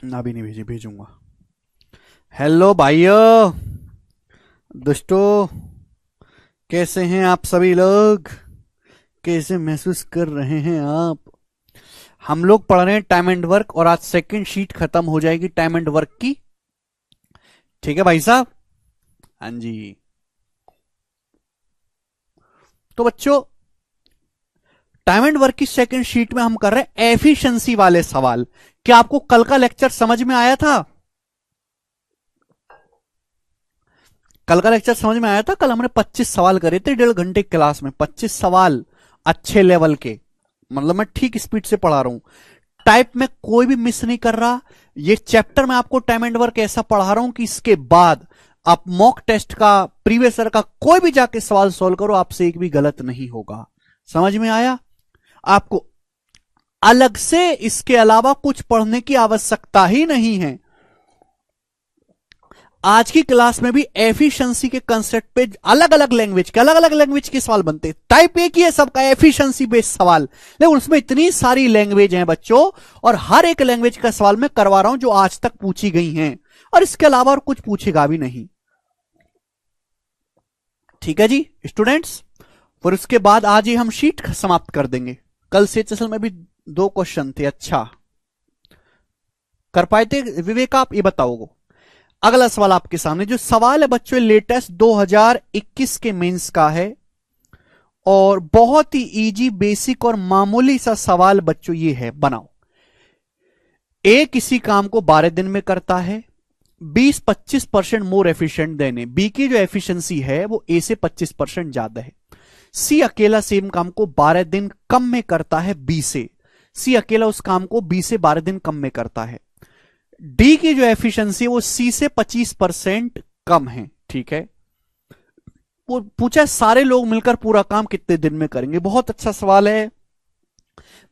ना भी नहीं भेजी, भेजूंगा। हेलो भाइयों, दोस्तों, कैसे हैं आप सभी लोग? कैसे महसूस कर रहे हैं आप? हम लोग पढ़ रहे हैं टाइम एंड वर्क, और आज सेकंड शीट खत्म हो जाएगी टाइम एंड वर्क की। ठीक है भाई साहब? हाँ जी। तो बच्चों, टाइम एंड वर्क की सेकंड शीट में हम कर रहे हैं एफिशिएंसी वाले सवाल। क्या आपको कल का लेक्चर समझ में आया था? कल का लेक्चर समझ में आया था? कल हमने 25 सवाल करे थे 1.5 घंटे क्लास में। 25 सवाल अच्छे लेवल के, मतलब मैं ठीक स्पीड से पढ़ा रहा हूं। टाइप में कोई भी मिस नहीं कर रहा। ये चैप्टर में आपको टाइम एंड वर्क ऐसा पढ़ा रहा हूं कि इसके बाद आप मॉक टेस्ट का, प्रीवियस ईयर का कोई भी जाके सवाल सॉल्व करो, आपसे एक भी गलत नहीं होगा। समझ में आया? आपको अलग से इसके अलावा कुछ पढ़ने की आवश्यकता ही नहीं है। आज की क्लास में भी एफिशिएंसी के कंसेप्ट पे अलग अलग लैंग्वेज के सवाल बनते हैं। टाइप एक ही है सबका, एफिशिएंसी बेस्ड सवाल, लेकिन उसमें इतनी सारी लैंग्वेज हैं बच्चों, और हर एक लैंग्वेज का सवाल मैं करवा रहा हूं जो आज तक पूछी गई हैं, और इसके अलावा और कुछ पूछेगा भी नहीं। ठीक है जी स्टूडेंट्स? फिर उसके बाद आज ही हम शीट समाप्त कर देंगे। कल से चल में भी 2 क्वेश्चन थे। अच्छा, कर पाए थे विवेक आप? ये बताओ। अगला सवाल आपके सामने जो सवाल है बच्चों, लेटेस्ट 2021 के मेंस का है, और बहुत ही इजी, बेसिक और मामूली सा सवाल बच्चों ये है। बनाओ। ए किसी काम को 12 दिन में करता है, 20-25% मोर एफिशिएंट देन ए। बी की जो एफिशिएंसी है वो ए से 25% ज्यादा है। सी अकेला सेम काम को 12 दिन कम में करता है बी से। सी अकेला उस काम को बी से 12 दिन कम में करता है। डी की जो एफिशिएंसी है वो सी से 25% कम है। ठीक है, वो पूछा सारे लोग मिलकर पूरा काम कितने दिन में करेंगे। बहुत अच्छा सवाल है,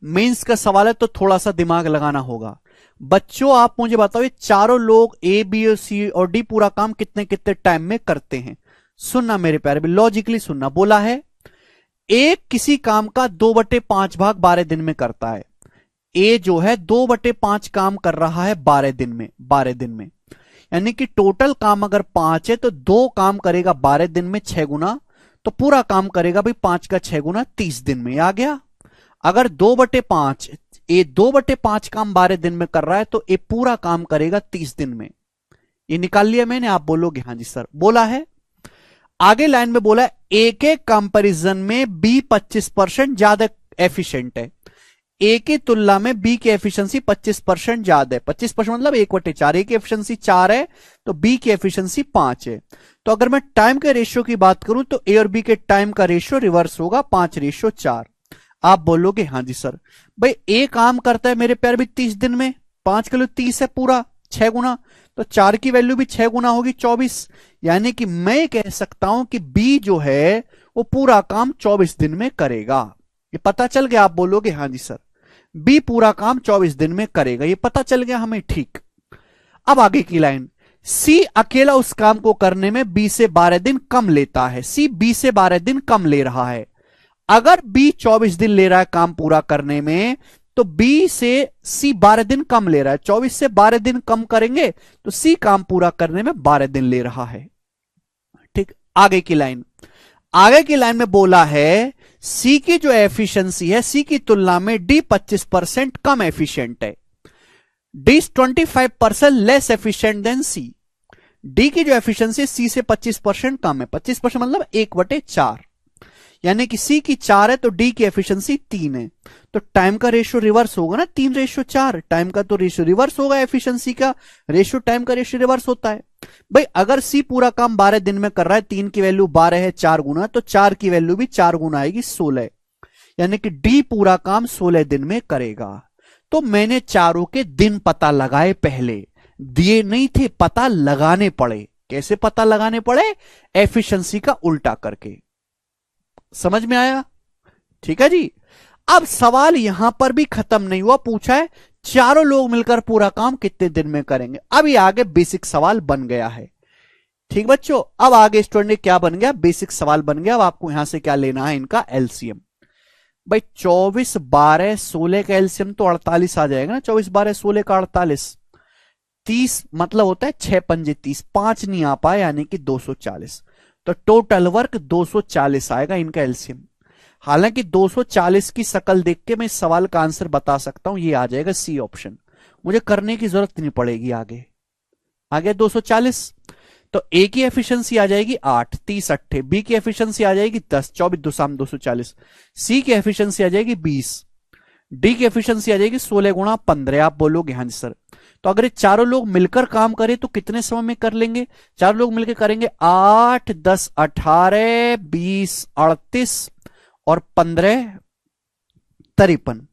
मेंस का सवाल है, तो थोड़ा सा दिमाग लगाना होगा। बच्चों आप मुझे बताओ, ये चारों लोग ए, बी और सी और डी पूरा काम कितने कितने टाइम में करते हैं? सुनना मेरे प्यारे, लॉजिकली सुनना। बोला है एक किसी काम का 2/5 भाग 12 दिन में करता है। ए जो है 2/5 काम कर रहा है 12 दिन में। 12 दिन में यानी कि टोटल काम अगर 5 है तो 2 काम करेगा 12 दिन में 6 गुना, तो पूरा काम करेगा भाई 5 का 6 गुना 30 दिन में। आ गया? अगर 2/5, ए 2/5 काम 12 दिन में कर रहा है तो ए पूरा काम करेगा 30 दिन में। ये निकाल लिया मैंने? आप बोलोगे हाँ जी सर। बोला है आगे लाइन में, बोला है ए के कंपैरिजन में बी 25% ज्यादा एफिशिएंट है। ए की तुलना में बी की एफिशिएंसी 25% ज्यादा है। 25% मतलब 1/4। ए की एफिशिएंसी 4 है तो बी की एफिशिएंसी 5 है। तो अगर मैं टाइम के रेशियो की बात करूं तो ए और बी के टाइम का रेशियो रिवर्स होगा, 5:4। आप बोलोगे हाँ जी सर। भाई ए काम करता है मेरे प्यार भी 30 दिन में, 5 किलो 30 है पूरा, 6 गुना, तो 4 की वैल्यू भी 6 गुना होगी 24। यानी कि मैं कह सकता हूं कि बी जो है वो पूरा काम 24 दिन में करेगा। ये पता चल गया? आप बोलोगे हाँ जी सर, बी पूरा काम 24 दिन में करेगा। ये पता चल गया हमें? ठीक। अब आगे की लाइन, सी अकेला उस काम को करने में बी से 12 दिन कम लेता है। सी बी से 12 दिन कम ले रहा है। अगर बी 24 दिन ले रहा है काम पूरा करने में, तो बी से सी 12 दिन कम ले रहा है। 24 से 12 दिन कम करेंगे तो सी काम पूरा करने में 12 दिन ले रहा है। ठीक। आगे की लाइन, आगे की लाइन में बोला है सी की जो एफिशिएंसी है सी की तुलना में डी 25% कम एफिशिएंट है। डी 25% लेस एफिशिएंट देन सी। डी की जो एफिशिएंसी सी से 25% कम है। 25% मतलब 1/4, यानी कि सी की 4 है तो डी की एफिशिएंसी 3 है। तो टाइम का रेशियो रिवर्स होगा ना, 3:4। टाइम का तो रेशियो रिवर्स होगा, एफिशिएंसी का रेशियो टाइम का रेशियो रिवर्स होता है। भाई अगर सी पूरा काम 12 दिन में कर रहा है, 3 की वैल्यू 12 है, 4 गुना, तो 4 की वैल्यू भी 4 गुना आएगी, 16। यानी कि डी पूरा काम 16 दिन में करेगा। तो मैंने चारों के दिन पता लगाए, पहले दिए नहीं थे, पता लगाने पड़े। कैसे पता लगाने पड़े? एफिशिएंसी का उल्टा करके। समझ में आया? ठीक है जी। अब सवाल यहां पर भी खत्म नहीं हुआ, पूछा है चारों लोग मिलकर पूरा काम कितने दिन में करेंगे। अब ये आगे बेसिक सवाल बन गया है। ठीक बच्चों, अब आगे स्टूडेंट क्या बन गया? बेसिक सवाल बन गया। अब आपको यहां से क्या लेना है? इनका एलसीएम। भाई 24, 12, 16 का एलसीएम तो 48 आ जाएगा ना। 24, 12, 16 का 48, 30 मतलब होता है 6 पंजे 30, 5 नहीं आ पाए यानी कि 240। तो टोटल वर्क 240 आएगा इनका एलसीएम। हालांकि 240 की शक्ल देख के मैं इस सवाल का आंसर बता सकता हूं, ये आ जाएगा सी ऑप्शन। मुझे करने की जरूरत नहीं पड़ेगी। आगे आगे 240। तो ए की एफिशिएंसी आ जाएगी 8, 30 अट्ठे। बी की एफिशिएंसी आ जाएगी 10, 24 दुसाम 240। सी की एफिशिएंसी आ जाएगी 20। डी की एफिशिएंसी आ जाएगी 16 गुणा 15। आप बोलोगे हाँ जी सर, तो अगर ये चारों लोग मिलकर काम करें तो कितने समय में कर लेंगे? चारों लोग मिलकर करेंगे 8, 10, 18, 20, 38 और 15, 53।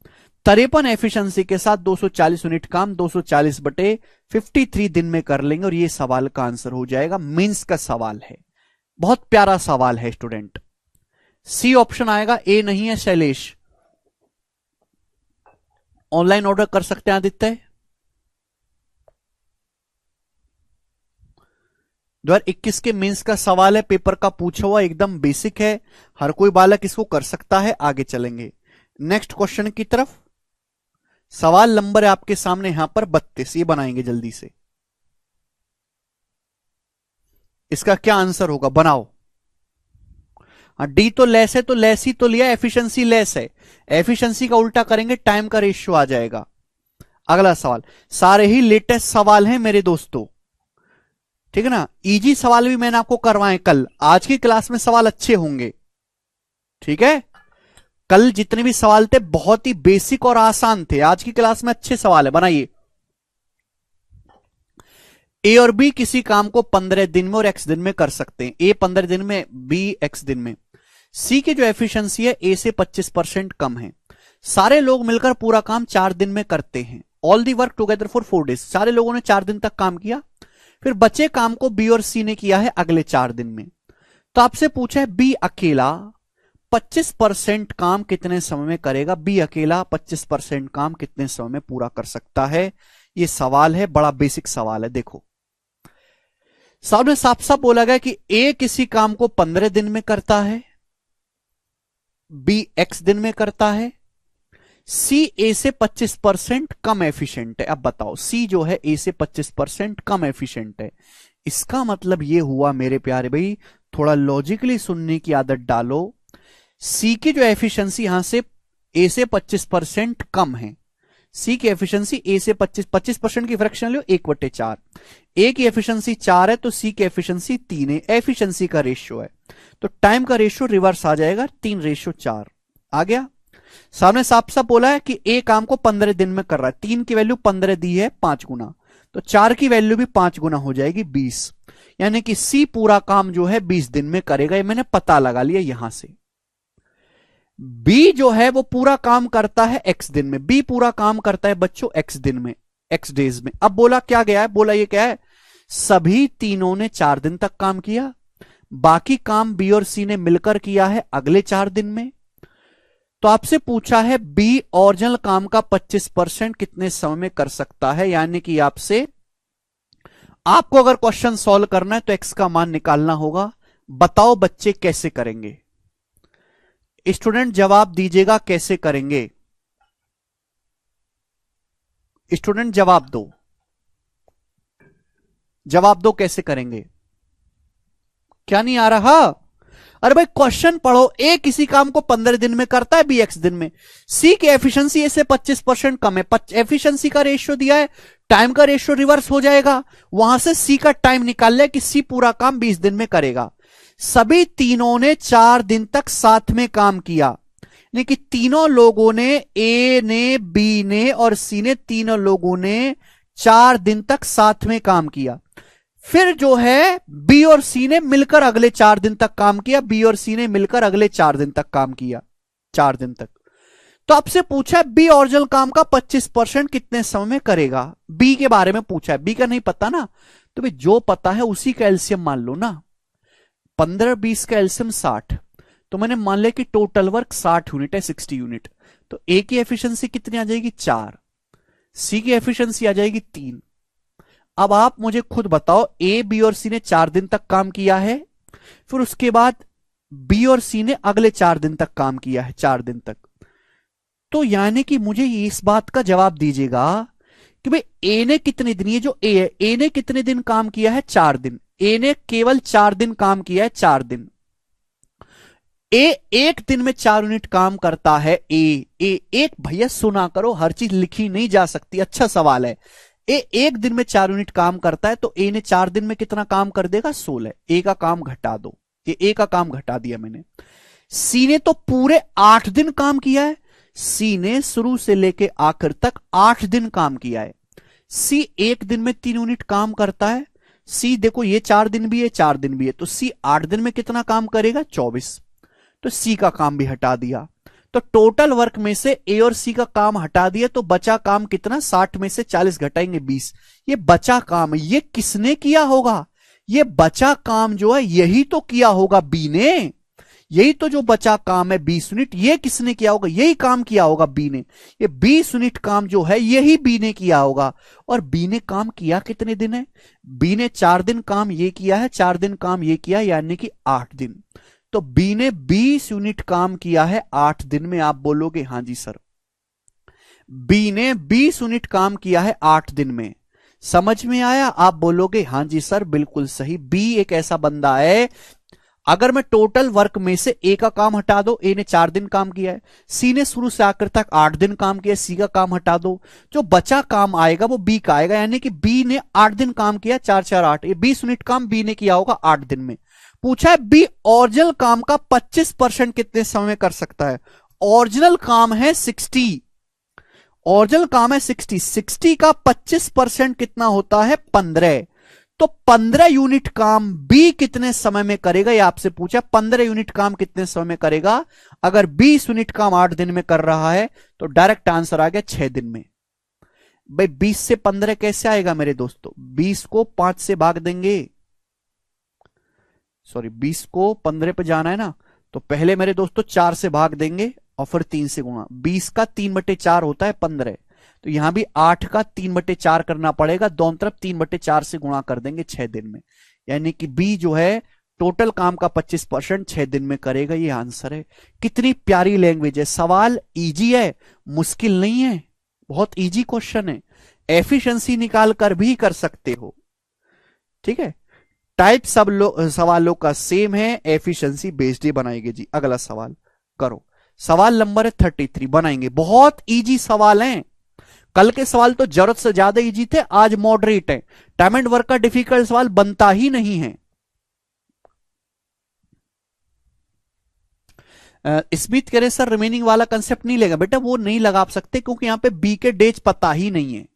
53 एफिशिएंसी के साथ 240 यूनिट काम 240 बटे 53 दिन में कर लेंगे और ये सवाल का आंसर हो जाएगा। मींस का सवाल है, बहुत प्यारा सवाल है स्टूडेंट। सी ऑप्शन आएगा, ए नहीं है शैलेश। ऑनलाइन ऑर्डर कर सकते हैं आदित्य। 2021 के मेंस का सवाल है, पेपर का पूछा हुआ, एकदम बेसिक है, हर कोई बालक इसको कर सकता है। आगे चलेंगे नेक्स्ट क्वेश्चन की तरफ। सवाल नंबर है आपके सामने यहां पर 32, ये बनाएंगे जल्दी से। इसका क्या आंसर होगा, बनाओ। डी तो लेस है, तो लेस ही तो लिया, एफिशिएंसी लेस है। एफिशिएंसी का उल्टा करेंगे, टाइम का रेशियो आ जाएगा। अगला सवाल, सारे ही लेटेस्ट सवाल हैं मेरे दोस्तों, ठीक है ना। इजी सवाल भी मैंने आपको करवाए कल, आज की क्लास में सवाल अच्छे होंगे, ठीक है। कल जितने भी सवाल थे बहुत ही बेसिक और आसान थे, आज की क्लास में अच्छे सवाल है, बनाइए। ए और बी किसी काम को 15 दिन में और एक्स दिन में कर सकते हैं। ए 15 दिन में, बी एक्स दिन में। सी की जो एफिशिएंसी है ए से 25% कम है। सारे लोग मिलकर पूरा काम 4 दिन में करते हैं। All the work together for 4 days. सारे लोगों ने 4 दिन तक काम किया, फिर बचे काम को बी और सी ने किया है अगले 4 दिन में। तो आपसे पूछा है बी अकेला 25% काम कितने समय में करेगा। बी अकेला 25% काम कितने समय में पूरा कर सकता है, यह सवाल है, बड़ा बेसिक सवाल है। देखो सामने साफ साफ बोला गया कि ए किसी काम को 15 दिन में करता है, बी एक्स दिन में करता है, सी ए से 25% कम एफिशिएंट है। अब बताओ सी जो है ए से 25% कम एफिशिएंट है, इसका मतलब यह हुआ मेरे प्यारे भाई, थोड़ा लॉजिकली सुनने की आदत डालो। सी की जो एफिशिएंसी यहां से ए से 25% कम है। सी की एफिशिएंसी ए से 25% की फ्रैक्शन लो 1/4। ए की एफिशिएंसी 4 है तो सी की एफिशिएंसी 3 है। एफिशिएंसी का रेशियो है तो टाइम का रेशियो रिवर्स आ जाएगा, 3:4 आ गया। सामने साफ साफ बोला है कि ए काम को 15 दिन में कर रहा है, 3 की वैल्यू 15 दी है 5 गुना, तो 4 की वैल्यू भी 5 गुना हो जाएगी 20, यानी कि सी पूरा काम जो है 20 दिन में करेगा। ये मैंने पता लगा लिया यहां से। बी जो है वो पूरा काम करता है एक्स दिन में। बी पूरा काम करता है बच्चों एक्स दिन में, एक्स डेज में। अब बोला क्या गया है, बोला ये क्या है, सभी तीनों ने 4 दिन तक काम किया, बाकी काम बी और सी ने मिलकर किया है अगले 4 दिन में। तो आपसे पूछा है बी ओरिजिनल काम का 25% कितने समय में कर सकता है, यानी कि आपसे, आपको अगर क्वेश्चन सॉल्व करना है तो एक्स का मान निकालना होगा। बताओ बच्चे कैसे करेंगे, स्टूडेंट जवाब दीजिएगा कैसे करेंगे। स्टूडेंट जवाब दो, जवाब दो कैसे करेंगे। क्या नहीं आ रहा? अरे भाई क्वेश्चन पढ़ो। ए किसी काम को 15 दिन में करता है, बी एक्स दिन में। सी की एफिशिएंसी ए से 25% कम है, एफिशिएंसी का रेशियो दिया है, टाइम का रेशियो रिवर्स हो जाएगा, वहां से सी का टाइम निकाल लिया कि सी पूरा काम 20 दिन में करेगा। सभी तीनों ने 4 दिन तक साथ में काम किया, लेकिन तीनों लोगों ने, ए ने, बी ने और सी ने, तीनों लोगों ने 4 दिन तक साथ में काम किया। फिर जो है बी और सी ने मिलकर अगले 4 दिन तक काम किया, बी और सी ने मिलकर अगले 4 दिन तक काम किया, 4 दिन तक। तो आपसे पूछा है बी ओरिजिनल काम का 25% कितने समय में करेगा। बी के बारे में पूछा है, बी का नहीं पता ना, तो भाई जो पता है उसी का एलसीएम मान लो ना। 15-20 का एलसीएम 60, तो मैंने मान लिया कि टोटल वर्क 60 यूनिट है, 60 यूनिट। तो ए की एफिशिएंसी कितनी आ जाएगी 4, सी की एफिशिएंसी आ जाएगी 3। अब आप मुझे खुद बताओ, ए, बी और सी ने 4 दिन तक काम किया है, फिर उसके बाद बी और सी ने अगले 4 दिन तक काम किया है, 4 दिन तक। तो यानी कि मुझे इस बात का जवाब दीजिएगा कि भाई ए ने कितने दिन, ये जो ए है, ए ने कितने दिन काम किया है, 4 दिन। ए ने केवल 4 दिन काम किया है, 4 दिन। ए एक दिन में 4 यूनिट काम करता है। ए एक, भैया सुना करो, हर चीज लिखी नहीं जा सकती। अच्छा सवाल है। ए एक दिन में 4 यूनिट काम करता है, तो ए ने 4 दिन में कितना काम कर देगा, 16। ए का काम घटा दो, ये ए का काम घटा दिया मैंने। सी ने तो पूरे 8 दिन काम किया है। सी ने शुरू से लेके आखिर तक 8 दिन काम किया है। सी एक दिन में 3 यूनिट काम करता है। सी देखो, ये 4 दिन भी है, 4 दिन भी है, तो सी 8 दिन में कितना काम करेगा, 24। तो सी का काम भी हटा दिया। तो टोटल वर्क में से ए और सी का काम हटा दिया, तो बचा काम कितना, 60 में से 40 घटाएंगे 20। ये बचा काम है, ये किसने किया होगा, ये बचा काम जो है यही तो किया होगा बी ने। यही तो जो बचा काम है 20 यूनिट, ये किसने किया होगा, यही काम किया होगा बी ने। ये 20 यूनिट काम जो है यही बी ने किया होगा। और बी ने काम किया कितने दिन है, बी ने 4 दिन काम ये किया है, 4 दिन काम ये किया, यानी कि 8 दिन। तो बी ने 20 यूनिट काम किया है 8 दिन में। आप बोलोगे हां जी सर, बी ने 20 यूनिट काम किया है 8 दिन में। समझ में आया, आप बोलोगे हां जी सर बिल्कुल सही। बी एक ऐसा बंदा है, अगर मैं टोटल वर्क में से ए का काम हटा दो, ए ने 4 दिन काम किया है, सी ने शुरू से आकर तक 8 दिन काम किया, सी का काम हटा दो, जो बचा काम आएगा वो बी का आएगा। यानी कि बी ने 8 दिन काम किया, 4 4 8, ये 20 यूनिट काम बी ने किया होगा 8 दिन में। पूछा है बी ओरिजिनल काम का 25% कितने समय में कर सकता है। ओरिजिनल काम है 60, ओरिजिनल काम है 60, 60 का 25% कितना होता है, 15। तो 15 यूनिट काम बी कितने समय में करेगा, ये आपसे पूछा। 15 यूनिट काम कितने समय में करेगा। अगर 20 यूनिट काम 8 दिन में कर रहा है, तो डायरेक्ट आंसर आ गया 6 दिन में। भाई 20 से 15 कैसे आएगा मेरे दोस्तों, 20 को 5 से भाग देंगे, सॉरी 20 को 15 पे जाना है ना, तो पहले मेरे दोस्तों 4 से भाग देंगे और फिर 3 से गुणा। 20 का 3/4 होता है 15, तो यहां भी 8 का 3/4 करना पड़ेगा, दोनों तरफ 3/4 से गुणा कर देंगे 6 दिन में। यानी कि बी जो है टोटल काम का 25% 6 दिन में करेगा, ये आंसर है। कितनी प्यारी लैंग्वेज है, सवाल इजी है, मुश्किल नहीं है, बहुत इजी क्वेश्चन है। एफिशिएंसी निकाल कर भी कर सकते हो, ठीक है। टाइप सब सवालों का सेम है, एफिशिएंसी बेस्ड ही बनाएंगे जी। अगला सवाल करो, सवाल नंबर 33 बनाएंगे। बहुत इजी सवाल हैं, कल के सवाल तो जरूरत से ज्यादा इजी थे, आज मॉडरेट है। टाइम एंड वर्क का डिफिकल्ट सवाल बनता ही नहीं है। स्मिथ कह रहे सर रिमेनिंग वाला कंसेप्ट नहीं लेगा, बेटा वो नहीं लगा सकते क्योंकि यहां पे बी के डेज पता ही नहीं है।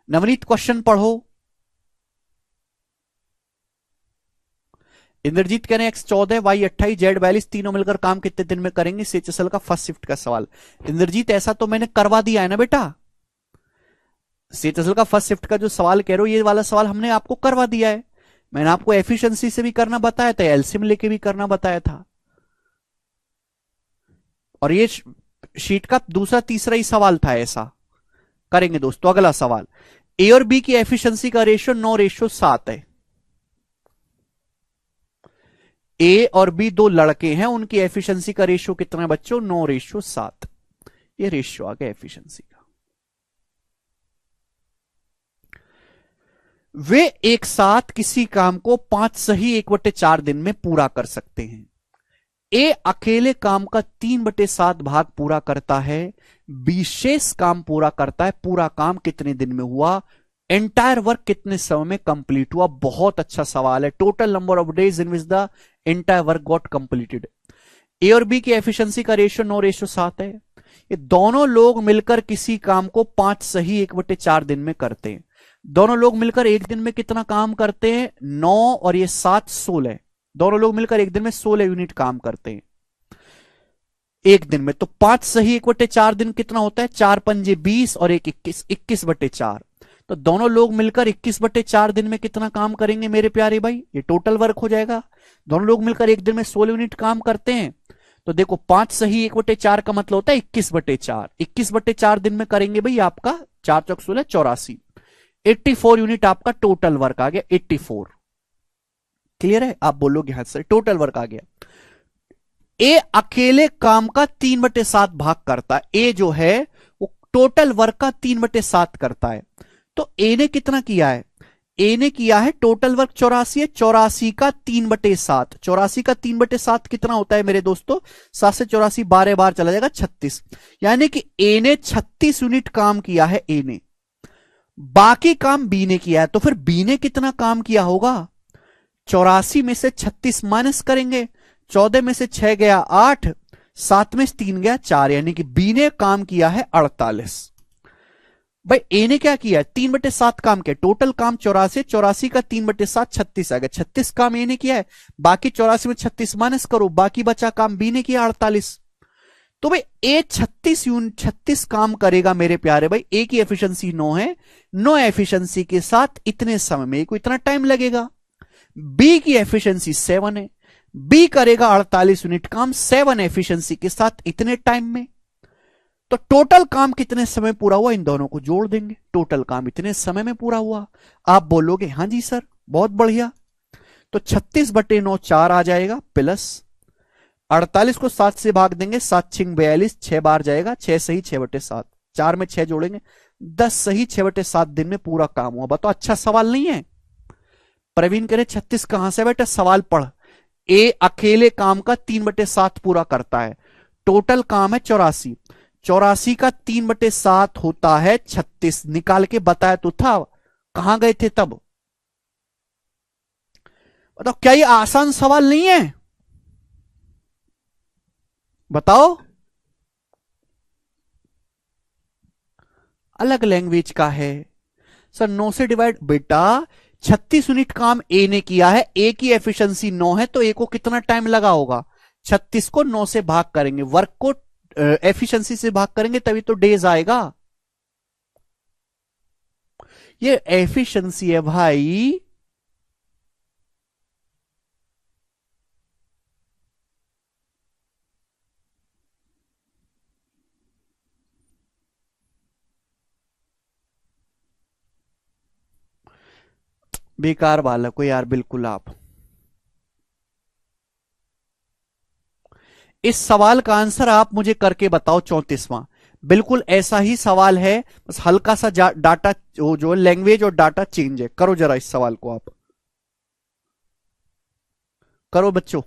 नवनीत क्वेश्चन पढ़ो। इंद्रजीत कह रहे हैं X14 Y28 Z42 तीनों मिलकर काम कितने दिन में करेंगे, सीएचएसएल का फर्स्ट शिफ्ट का सवाल। इंद्रजीत ऐसा तो मैंने करवा दिया है ना बेटा, सीएचएसएल का फर्स्ट शिफ्ट का जो सवाल कह रहे हो ये वाला सवाल हमने आपको करवा दिया है। मैंने आपको एफिशिएंसी से भी करना बताया था, एलसीएम लेके भी करना बताया था। और ये शीट का दूसरा तीसरा ही सवाल था, ऐसा करेंगे दोस्तों। अगला सवाल, ए और बी की एफिशिएंसी का रेशियो 9:7 है। ए और बी दो लड़के हैं, उनकी एफिशिएंसी का रेशियो कितना है बच्चों, 9:7। ये रेशियो आ गया एफिशिएंसी का। वे एक साथ किसी काम को 5 सही 1/4 दिन में पूरा कर सकते हैं। ए अकेले काम का 3/7 भाग पूरा करता है, बी शेष काम पूरा करता है। पूरा काम कितने दिन में हुआ, एंटायर वर्क कितने समय में कंप्लीट हुआ। बहुत अच्छा सवाल है। Total number of days in which the entire work got completed. A और बी की एफिशिएंसी का रेशियो 9:7 है। ये दोनों लोग मिलकर किसी काम को 5 सही 1/4 दिन में करते हैं। दोनों लोग मिलकर एक दिन में कितना काम करते हैं, 9 और ये 7 16। दोनों लोग मिलकर एक दिन में 16 यूनिट काम करते हैं एक दिन में। तो 5 सही 1/4 दिन कितना होता है, 4 पंजे 20 और 1 21, 21/4। तो दोनों लोग मिलकर 21/4 दिन में कितना काम करेंगे मेरे प्यारे भाई, ये टोटल वर्क हो जाएगा। दोनों लोग मिलकर एक दिन में 16 यूनिट काम करते हैं। तो देखो 5 सही 1/4 का मतलब होता है 21/4। 21/4 दिन में करेंगे भाई आपका 4 चौक 16 84, 84 यूनिट आपका टोटल वर्क आ गया। 84 क्लियर है, आप बोलोगे हाँ सर टोटल वर्क आ गया। ए अकेले काम का 3/7 भाग करता है। ए जो है वो टोटल वर्क का 3/7 करता है। तो ए ने कितना किया है? ए ने किया है टोटल वर्क 84 है, 84 का 3/7, 84 का 3/7 कितना होता है मेरे दोस्तों? 7 से 84 12 बार चला जाएगा 36, यानी कि ए ने 36 यूनिट काम किया है ए ने। बाकी काम बी ने किया है, तो फिर बी ने कितना काम किया होगा? 84 में से 36 माइनस करेंगे, 14 में से 6 गया 8, 7 में से 3 गया 4, यानी कि बी ने काम किया है 48। भाई ए ने क्या किया है? 3/7 काम किया, टोटल काम 84, 84 का 3/7 36 आ गया, 36 काम ए ने किया है, बाकी 84 में 36 माइनस करो, बाकी बचा काम बी ने किया 48। तो भाई ए 36 काम करेगा मेरे प्यारे भाई। ए की एफिशिएंसी 9 है, 9 एफिशिएंसी के साथ इतने समय में को इतना टाइम लगेगा। बी की एफिशिएंसी 7 है, बी करेगा 48 यूनिट काम 7 एफिशिएंसी के साथ इतने टाइम में। तो टोटल काम कितने समय पूरा हुआ, इन दोनों को जोड़ देंगे, टोटल काम इतने समय में पूरा हुआ। आप बोलोगे हां जी सर बहुत बढ़िया। तो 36/9 4 आ जाएगा, प्लस 48 को 7 से भाग देंगे, 7 6 42, 6 बार जाएगा, 6 सही 6/7, 4 में 6 जोड़ेंगे 10 सही 6/7 दिन में पूरा काम हुआ। बताओ अच्छा सवाल नहीं है? प्रवीण कह रहे 36 कहां से? बेटा सवाल पढ़। ए अकेले काम का 3/7 पूरा करता है, टोटल काम है 84, 84 का 3/7 होता है 36। निकाल के बताया तो था, कहां गए थे तब? बताओ क्या ये आसान सवाल नहीं है? बताओ। अलग लैंग्वेज का है सर, 9 से डिवाइड। बेटा 36 यूनिट काम ए ने किया है, ए की एफिशिएंसी 9 है, तो ए को कितना टाइम लगा होगा? 36 को 9 से भाग करेंगे, वर्क को एफिशिएंसी से भाग करेंगे तभी तो डेज आएगा। ये एफिशिएंसी है भाई। बेकार बालक हो यार बिल्कुल आप। इस सवाल का आंसर आप मुझे करके बताओ 34वां। बिल्कुल ऐसा ही सवाल है, बस हल्का सा डाटा जो लैंग्वेज और डाटा चेंज है। करो जरा इस सवाल को आप, करो बच्चों।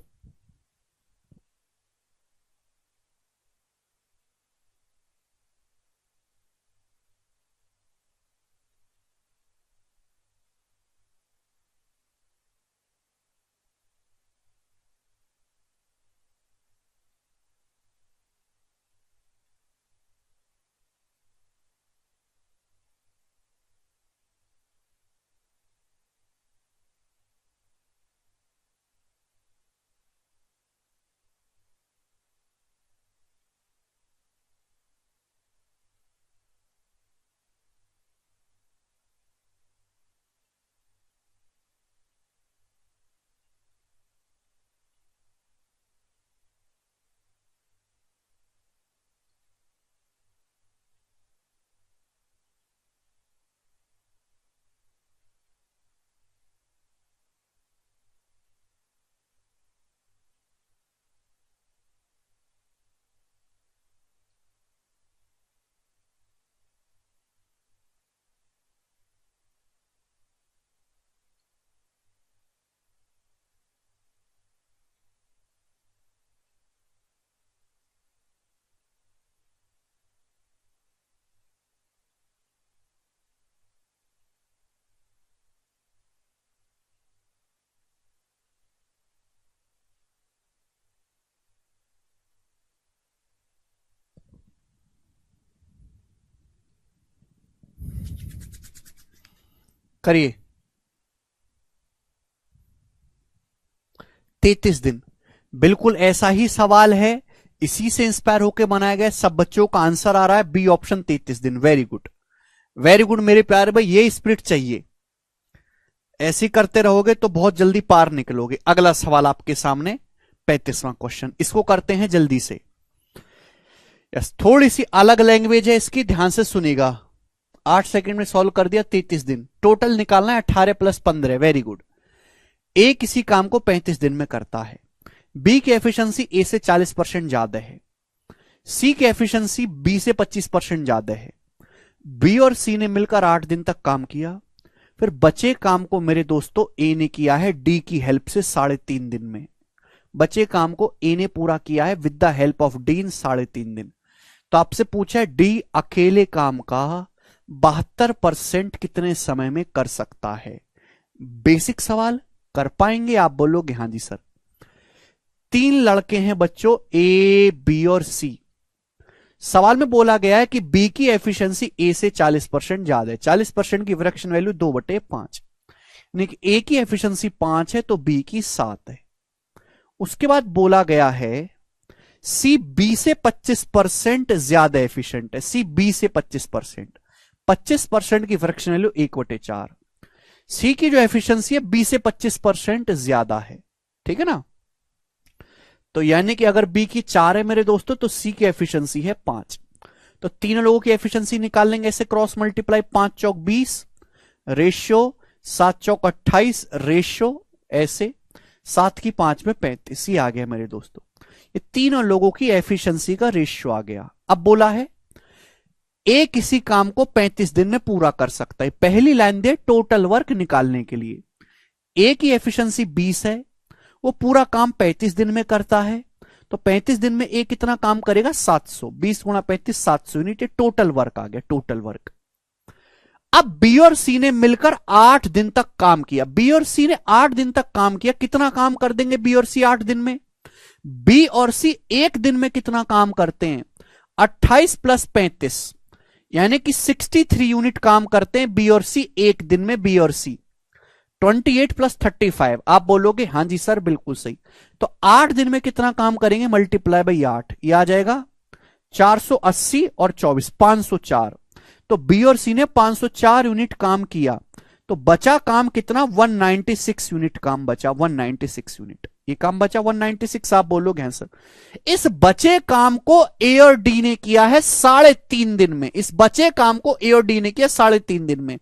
करिए। 33 दिन, बिल्कुल ऐसा ही सवाल है, इसी से इंस्पायर होकर बनाया गया। सब बच्चों का आंसर आ रहा है बी ऑप्शन 33 दिन। वेरी गुड, वेरी गुड मेरे प्यारे भाई, ये स्पिरिट चाहिए। ऐसे करते रहोगे तो बहुत जल्दी पार निकलोगे। अगला सवाल आपके सामने 35वां क्वेश्चन, इसको करते हैं जल्दी से। यस, थोड़ी सी अलग लैंग्वेज है इसकी, ध्यान से सुनिएगा। 8 सेकंड में सॉल्व कर दिया। 33 दिन टोटल निकालना है, 18 + 15। Very good. ए किसी काम को 35 दिन में करता है, बी की एफिशिएंसी ए से 40% ज्यादा है, सी की एफिशिएंसी बी से 25% ज्यादा है। बी और सी ने मिलकर 8 दिन तक काम किया, फिर बचे काम को मेरे दोस्तों ए ने किया है डी की हेल्प से 3.5 दिन में। बचे काम को ए ने पूरा किया है with the help of D in 3.5 दिन। तो आपसे पूछा है डी अकेले काम का 72% कितने समय में कर सकता है। बेसिक सवाल, कर पाएंगे आप? बोलोगे हां जी सर। 3 लड़के हैं बच्चों, ए बी और सी। सवाल में बोला गया है कि बी की एफिशिएंसी ए से 40% ज्यादा है। 40% की फ्रैक्शन वैल्यू 2/5, यानी कि ए की एफिशिएंसी 5 है तो बी की 7 है। उसके बाद बोला गया है सी बी से 25% ज्यादा एफिशिएंट है। सी बी से 25%, 25% की फ्रैक्शन वैल्यू 1/4। सी की जो एफिशिएंसी है बी से 25% ज्यादा है, ठीक है ना। तो यानी कि अगर बी की 4 है मेरे दोस्तों तो सी की एफिशिएंसी है 5। तो तीनों लोगों की एफिशिएंसी निकाल लेंगे ऐसे क्रॉस मल्टीप्लाई। 5 चौक 20 रेशियो 7 चौक 28 रेशियो ऐसे 7 की 5 में 35। ये आ गया मेरे दोस्तों, ये तीनों लोगों की एफिशिएंसी का रेशियो आ गया। अब बोला है ए किसी काम को 35 दिन में पूरा कर सकता है। पहली लाइन दे टोटल वर्क निकालने के लिए। ए की एफिशिएंसी 20 है, वो पूरा काम 35 दिन में करता है। तो 35 दिन में ए कितना काम करेगा? 700। 20 गुणा 35 700 यूनिट। टोटल वर्क आ गया, टोटल वर्क। अब बी और सी ने मिलकर 8 दिन तक काम किया। बी और सी ने 8 दिन तक काम किया। कितना काम कर देंगे बी और सी 8 दिन में? बी और सी एक दिन में कितना काम करते हैं? 28 + 35 यानी कि 63 यूनिट काम करते हैं बी और सी एक दिन में। बी और सी 28 + 35। आप बोलोगे हां जी सर बिल्कुल सही। तो 8 दिन में कितना काम करेंगे? मल्टीप्लाई बाई 8, यह आ जाएगा 480 और 24 504। तो बी और सी ने 504 यूनिट काम किया। तो बचा काम कितना? 196 यूनिट काम बचा। 196 यूनिट ये काम बचा 196। आप बोलोगे हैं सर। इस बचे काम को ए और डी ने किया है 3.5 दिन में। इस बचे काम को ए और डी ने किया 3.5 दिन में।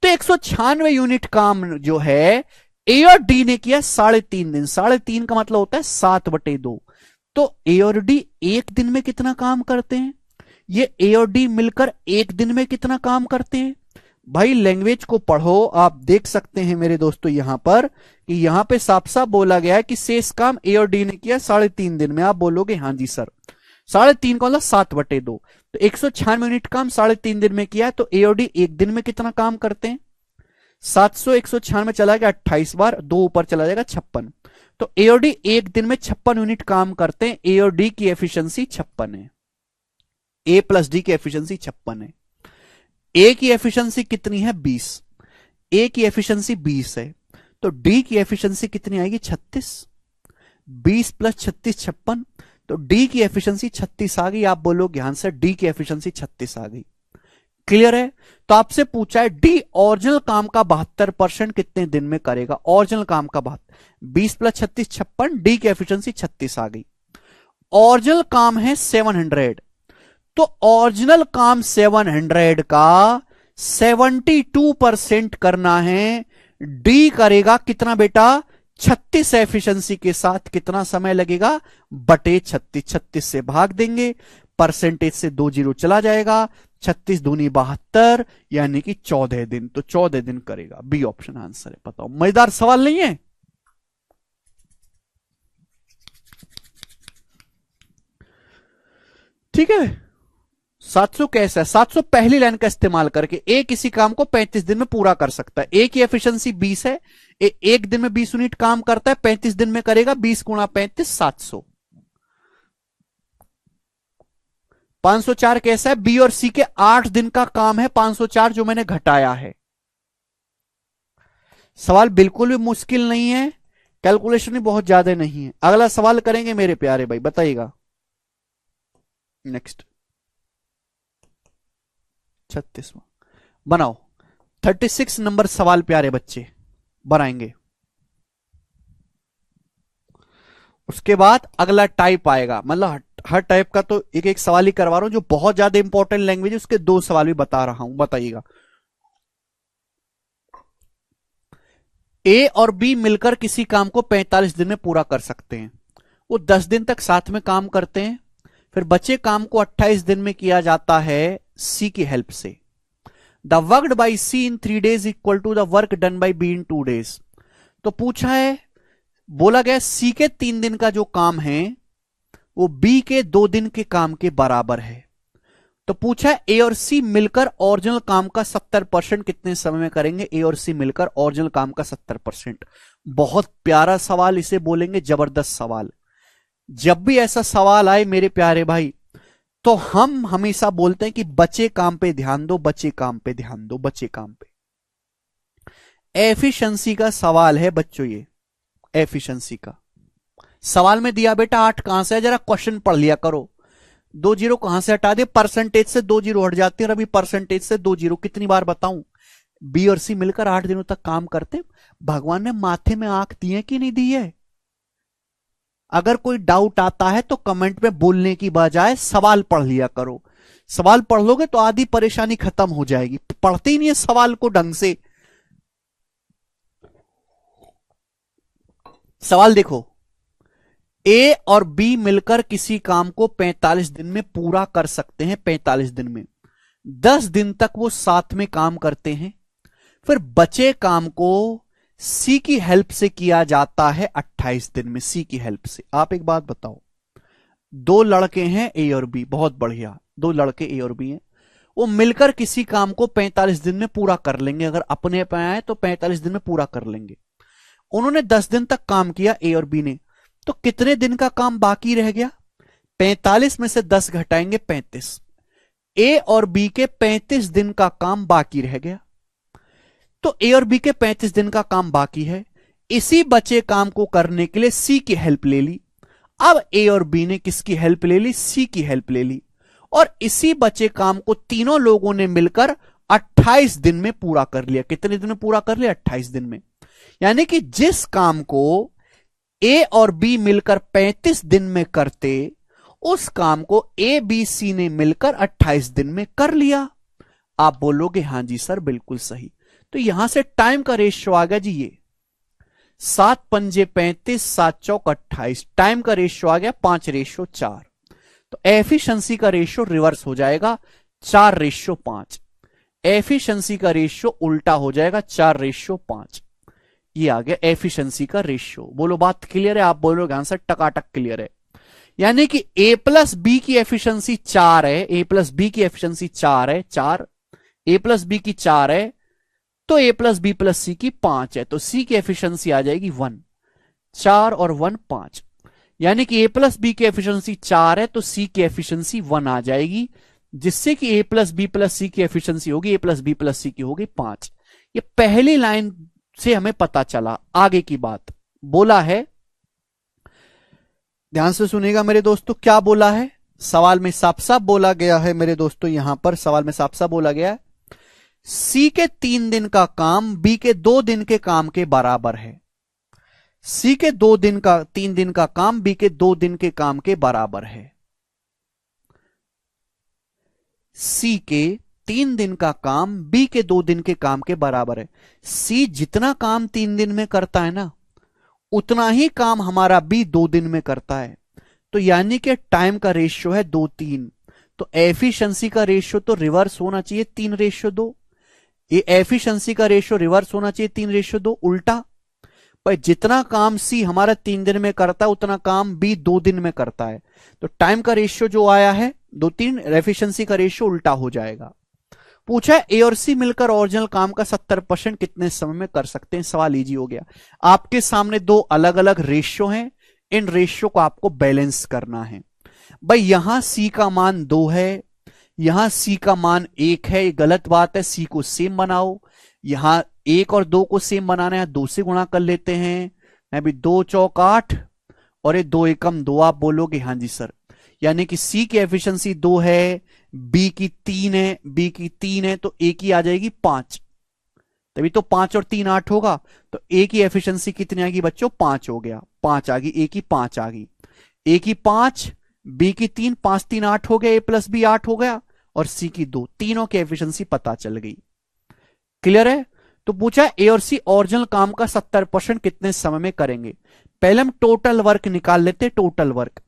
तो 196 यूनिट काम जो है ए और डी ने किया 3.5 दिन। 3.5 का मतलब होता है 7/2। तो ए और डी एक दिन में कितना काम करते हैं? ये ए और डी मिलकर एक दिन में कितना काम करते हैं? भाई लैंग्वेज को पढ़ो। आप देख सकते हैं मेरे दोस्तों यहां पर कि यहां पे साफ साफ बोला गया है कि शेष काम ए और डी ने किया 3.5 दिन में। आप बोलोगे हां जी सर। 3.5 का मतलब 7/2। तो 196 यूनिट काम 3.5 दिन में किया। तो ए और डी एक दिन में कितना काम करते हैं? 700 196 में चला गया 28 बार, 2 ऊपर चला जाएगा 56। तो ए और डी एक दिन में 56 यूनिट काम करते हैं। ए और डी की एफिशिएंसी 56 है। ए प्लस डी की एफिशिएंसी 56 है। ए की एफिशिएंसी कितनी है? 20। ए की एफिशिएंसी 20 है तो डी की एफिशिएंसी कितनी आएगी? 36। 20 + 36 56। तो डी की एफिशिएंसी 36 आ गई। आप बोलोगे हाँ सर डी की एफिशिएंसी 36 आ गई। क्लियर है? तो आपसे पूछा है डी ओरिजिनल काम का 72% कितने दिन में करेगा? ओरिजिनल काम का 20 + 36 56। डी की एफिशिएंसी 36 आ गई। ओरिजिनल काम है 700। तो ओरिजिनल काम 700 का 72% करना है। डी करेगा कितना बेटा? 36 एफिशिएंसी के साथ कितना समय लगेगा? बटे 36। 36 से भाग देंगे, परसेंटेज से 2 जीरो चला जाएगा। 36 दूनी 72 यानी कि 14 दिन। तो 14 दिन करेगा। बी ऑप्शन आंसर है। बताओ मजेदार सवाल नहीं है? ठीक है। 700 कैसा है? 700 पहली लाइन का इस्तेमाल करके ए किसी काम को 35 दिन में पूरा कर सकता है। ए की एफिशिएंसी 20 है। एक दिन में 20 यूनिट काम करता है, 35 दिन में करेगा। 20 गुणा 35 700। 504 कैसा है? बी और सी के 8 दिन का काम है। 504 जो मैंने घटाया है। सवाल बिल्कुल भी मुश्किल नहीं है, कैलकुलेशन भी बहुत ज्यादा नहीं है। अगला सवाल करेंगे मेरे प्यारे भाई, बताइएगा। नेक्स्ट 36वां बनाओ। 36 नंबर सवाल प्यारे बच्चे बनाएंगे। उसके बाद अगला टाइप आएगा। मतलब हर टाइप का तो एक एक सवाल ही करवा रहा हूं। जो बहुत ज्यादा इंपॉर्टेंट लैंग्वेज है उसके 2 सवाल भी बता रहा हूं। बताइएगा। ए और बी मिलकर किसी काम को 45 दिन में पूरा कर सकते हैं। वो 10 दिन तक साथ में काम करते हैं, फिर बचे काम को 28 दिन में किया जाता है सी की हेल्प से। The work by C in 3 days equal to the work done by B in 2 days। तो पूछा है, बोला गया सी के 3 दिन का जो काम है वो बी के 2 दिन के काम के बराबर है। तो पूछा है ए और सी मिलकर ओरिजिनल काम का 70% कितने समय में करेंगे। ए और सी मिलकर ओरिजिनल काम का 70%। बहुत प्यारा सवाल, इसे बोलेंगे जबरदस्त सवाल। जब भी ऐसा सवाल आए मेरे प्यारे भाई, तो हम हमेशा बोलते हैं कि बचे काम पे ध्यान दो, बचे काम पे ध्यान दो, बचे काम पे। एफिशिएंसी का सवाल है बच्चों, ये एफिशिएंसी का सवाल में दिया बेटा 8 कहां से है, जरा क्वेश्चन पढ़ लिया करो। 2 जीरो कहां से हटा दे, परसेंटेज से 2 जीरो हट जाते हैं। और अभी परसेंटेज से 2 जीरो कितनी बार बताऊं, बी और सी मिलकर 8 दिनों तक काम करते। भगवान ने माथे में आंख दी है कि नहीं दी है? अगर कोई डाउट आता है तो कमेंट में बोलने की बजाय सवाल पढ़ लिया करो। सवाल पढ़ लोगे तो आधी परेशानी खत्म हो जाएगी। पढ़ते ही नहीं है सवाल को ढंग से। सवाल देखो, ए और बी मिलकर किसी काम को 45 दिन में पूरा कर सकते हैं। 45 दिन में 10 दिन तक वो साथ में काम करते हैं। फिर बचे काम को सी की हेल्प से किया जाता है 28 दिन में। सी की हेल्प से। आप एक बात बताओ, 2 लड़के हैं ए और बी, बहुत बढ़िया, 2 लड़के ए और बी हैं, वो मिलकर किसी काम को 45 दिन में पूरा कर लेंगे। अगर अपने पे आए तो 45 दिन में पूरा कर लेंगे। उन्होंने 10 दिन तक काम किया ए और बी ने, तो कितने दिन का काम बाकी रह गया? 45 में से 10 घटाएंगे 35। ए और बी के 35 दिन का काम बाकी रह गया। तो ए और बी के 35 दिन का काम बाकी है। इसी बचे काम को करने के लिए सी की हेल्प ले ली। अब ए और बी ने किसकी हेल्प ले ली? सी की हेल्प ले ली। और इसी बचे काम को तीनों लोगों ने मिलकर 28 दिन में पूरा कर लिया। कितने दिन में पूरा कर लिया? 28 दिन में। यानी कि जिस काम को ए और बी मिलकर 35 दिन में करते, उस काम को ए बी सी ने मिलकर 28 दिन में कर लिया। आप बोलोगे हां जी सर बिल्कुल सही। तो यहां से टाइम का रेशियो आ गया जी, ये 7 पंजे 35, 7 चौक 28। टाइम का रेशियो आ गया 5:4। तो एफिशिएंसी का रेशियो रिवर्स हो जाएगा 4:5। एफिशिएंसी का रेशियो उल्टा हो जाएगा 4:5। ये आ गया एफिशिएंसी का रेशियो। बोलो बात क्लियर है? आप बोलोगे आंसर टकाटक क्लियर है। यानी कि ए प्लस बी की एफिशिएंसी 4 है। ए प्लस बी की एफिशिएंसी 4 है, 4। ए प्लस बी की 4 है, तो ए प्लस बी प्लस सी की 5 है। तो सी की एफिशिएंसी आ जाएगी 1। 4 और 1 5। यानी कि ए प्लस बी की एफिशिएंसी 4 है, तो सी की एफिशिएंसी 1 आ जाएगी, जिससे कि ए प्लस बी प्लस सी की एफिशिएंसी होगी ए प्लस बी प्लस सी की होगी 5। ये पहली लाइन से हमें पता चला। आगे की बात बोला है, ध्यान से सुनिएगा मेरे दोस्तों, क्या बोला है सवाल में? साफ साफ बोला गया है मेरे दोस्तों, यहां पर सवाल में साफ साफ बोला गया है, सी के 3 दिन का काम बी के 2 दिन के काम के बराबर है। सी के 3 दिन का काम बी के 2 दिन के काम के बराबर है। सी के 3 दिन का काम बी के 2 दिन के काम के बराबर है। सी जितना काम 3 दिन में करता है ना, उतना ही काम हमारा बी 2 दिन में करता है। तो यानी कि टाइम का रेशियो है 2:3। तो एफिशिएंसी का रेशियो तो रिवर्स होना चाहिए 3:2। ये एफिशिएंसी का रेशियो रिवर्स होना चाहिए 3:2, उल्टा। पर जितना काम सी हमारा 3 दिन में करता है, उतना काम बी 2 दिन में करता है। तो टाइम का रेशियो जो आया है 2:3, एफिशिएंसी का रेशियो उल्टा हो जाएगा। पूछा है ए और सी मिलकर ओरिजिनल काम का 70% कितने समय में कर सकते हैं। सवाल इजी हो गया। आपके सामने 2 अलग अलग रेशियो हैं, इन रेशियो को आपको बैलेंस करना है। भाई यहां सी का मान 2 है, यहां सी का मान 1 है, ये गलत बात है। सी को सेम बनाओ। यहां 1 और 2 को सेम बनाना है, 2 से गुणा कर लेते हैं। अभी 2 चौक 8 और ये 2 एकम 2। आप बोलोगे हां जी सर। यानी कि सी की एफिशिएंसी 2 है, बी की 3 है, बी की 3 है, तो ए की आ जाएगी 5। तभी तो 5 और 3 8 होगा। तो ए की एफिशिएंसी कितनी आएगी बच्चों? 5 हो गया, 5 आ गई। ए की 5 आ गई, ए की 5, बी की 3, 5 3 8 हो गया, ए प्लस बी 8 हो गया, और सी की 2। तीनों की एफिशिएंसी पता चल गई। क्लियर है? तो पूछा ए और सी ओरिजिनल काम का 70% कितने समय में करेंगे। पहले हम टोटल वर्क निकाल लेते। टोटल वर्क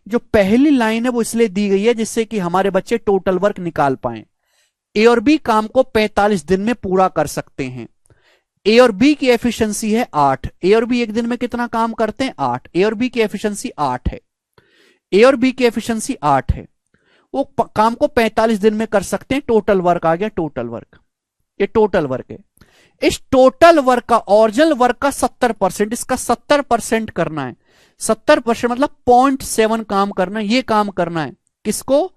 जो पहली लाइन है वो इसलिए दी गई है जिससे कि हमारे बच्चे टोटल वर्क निकाल पाए। ए और बी काम को 45 दिन में पूरा कर सकते हैं। ए और बी की एफिशिएंसी है 8। ए और बी एक दिन में कितना काम करते हैं? 8। ए और बी की एफिशिएंसी 8 है। ए और बी की एफिशिएंसी 8 है। वो काम को 45 दिन में कर सकते हैं। टोटल वर्क आ गया, टोटल वर्क। ये टोटल वर्क है। इस टोटल वर्क का, ओरिजिनल वर्क का 70%, इसका 70% करना है। 70% मतलब 0.7 काम करना है। ये काम करना है किसको?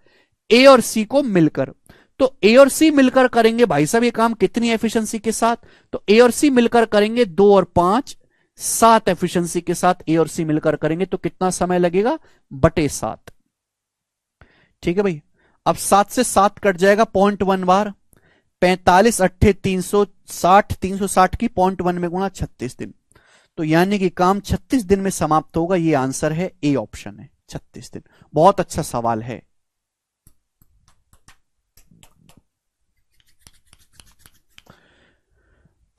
ए और सी को मिलकर। तो ए और सी मिलकर करेंगे भाई साहब ये काम कितनी एफिशिएंसी के साथ? तो ए और सी मिलकर करेंगे 2 और 5, 7 एफिशिएंसी के साथ ए और सी मिलकर करेंगे। तो कितना समय लगेगा? बटे 7। ठीक है भाई। अब 7 से 7 कट जाएगा 0.1 बार। 45 अट्ठे 360, 360 की 0.1 में गुणा 36 दिन। तो यानी कि काम 36 दिन में समाप्त होगा। ये आंसर है, ए ऑप्शन है, 36 दिन। बहुत अच्छा सवाल है।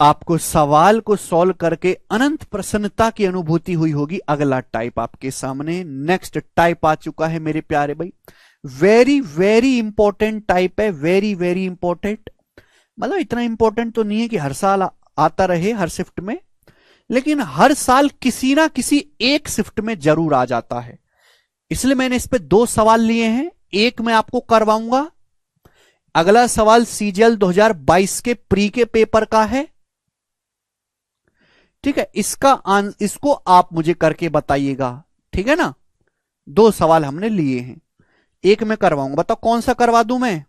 आपको सवाल को सॉल्व करके अनंत प्रसन्नता की अनुभूति हुई होगी। अगला टाइप आपके सामने, नेक्स्ट टाइप आ चुका है मेरे प्यारे भाई। वेरी वेरी इंपॉर्टेंट टाइप है, वेरी वेरी इंपॉर्टेंट। मतलब इतना इंपॉर्टेंट तो नहीं है कि हर साल आता रहे हर शिफ्ट में, लेकिन हर साल किसी ना किसी एक शिफ्ट में जरूर आ जाता है। इसलिए मैंने इस पे 2 सवाल लिए हैं। एक मैं आपको करवाऊंगा। अगला सवाल सीजीएल 2022 के प्री के पेपर का है। ठीक है, इसको आप मुझे करके बताइएगा। ठीक है ना। 2 सवाल हमने लिए हैं, एक मैं करवाऊंगा। बताओ कौन सा करवा दूं मैं?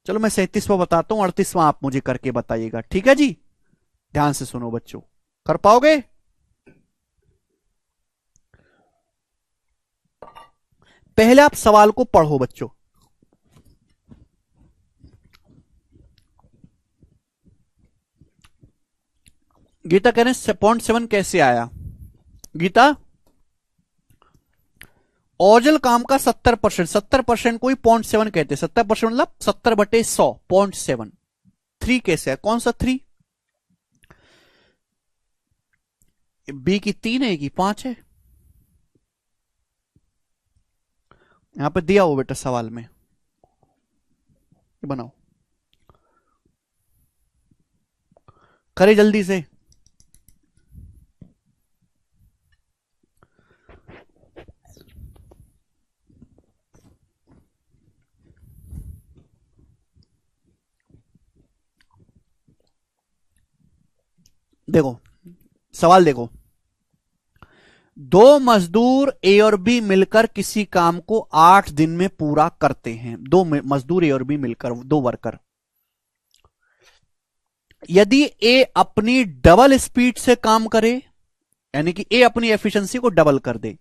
चलो मैं 37वां बताता हूं, 38वां आप मुझे करके बताइएगा। ठीक है जी, ध्यान से सुनो बच्चों। कर पाओगे? पहले आप सवाल को पढ़ो बच्चों। गीता कह रहे हैं 0.7 कैसे आया? गीता, ओरिजिनल काम का 70%, 70% को ही 0.7 कहते हैं। 70% मतलब 70/100, 0.7। 3 कैसे है? कौन सा 3? बी की 3 है कि 5 है? यहां पे दिया हो बेटा सवाल में, बनाओ, करे जल्दी से। देखो सवाल, देखो 2 मजदूर ए और बी मिलकर किसी काम को 8 दिन में पूरा करते हैं। 2 मजदूर ए और बी मिलकर, 2 वर्कर। यदि ए अपनी डबल स्पीड से काम करे, यानी कि ए अपनी एफिशिएंसी को डबल कर दे।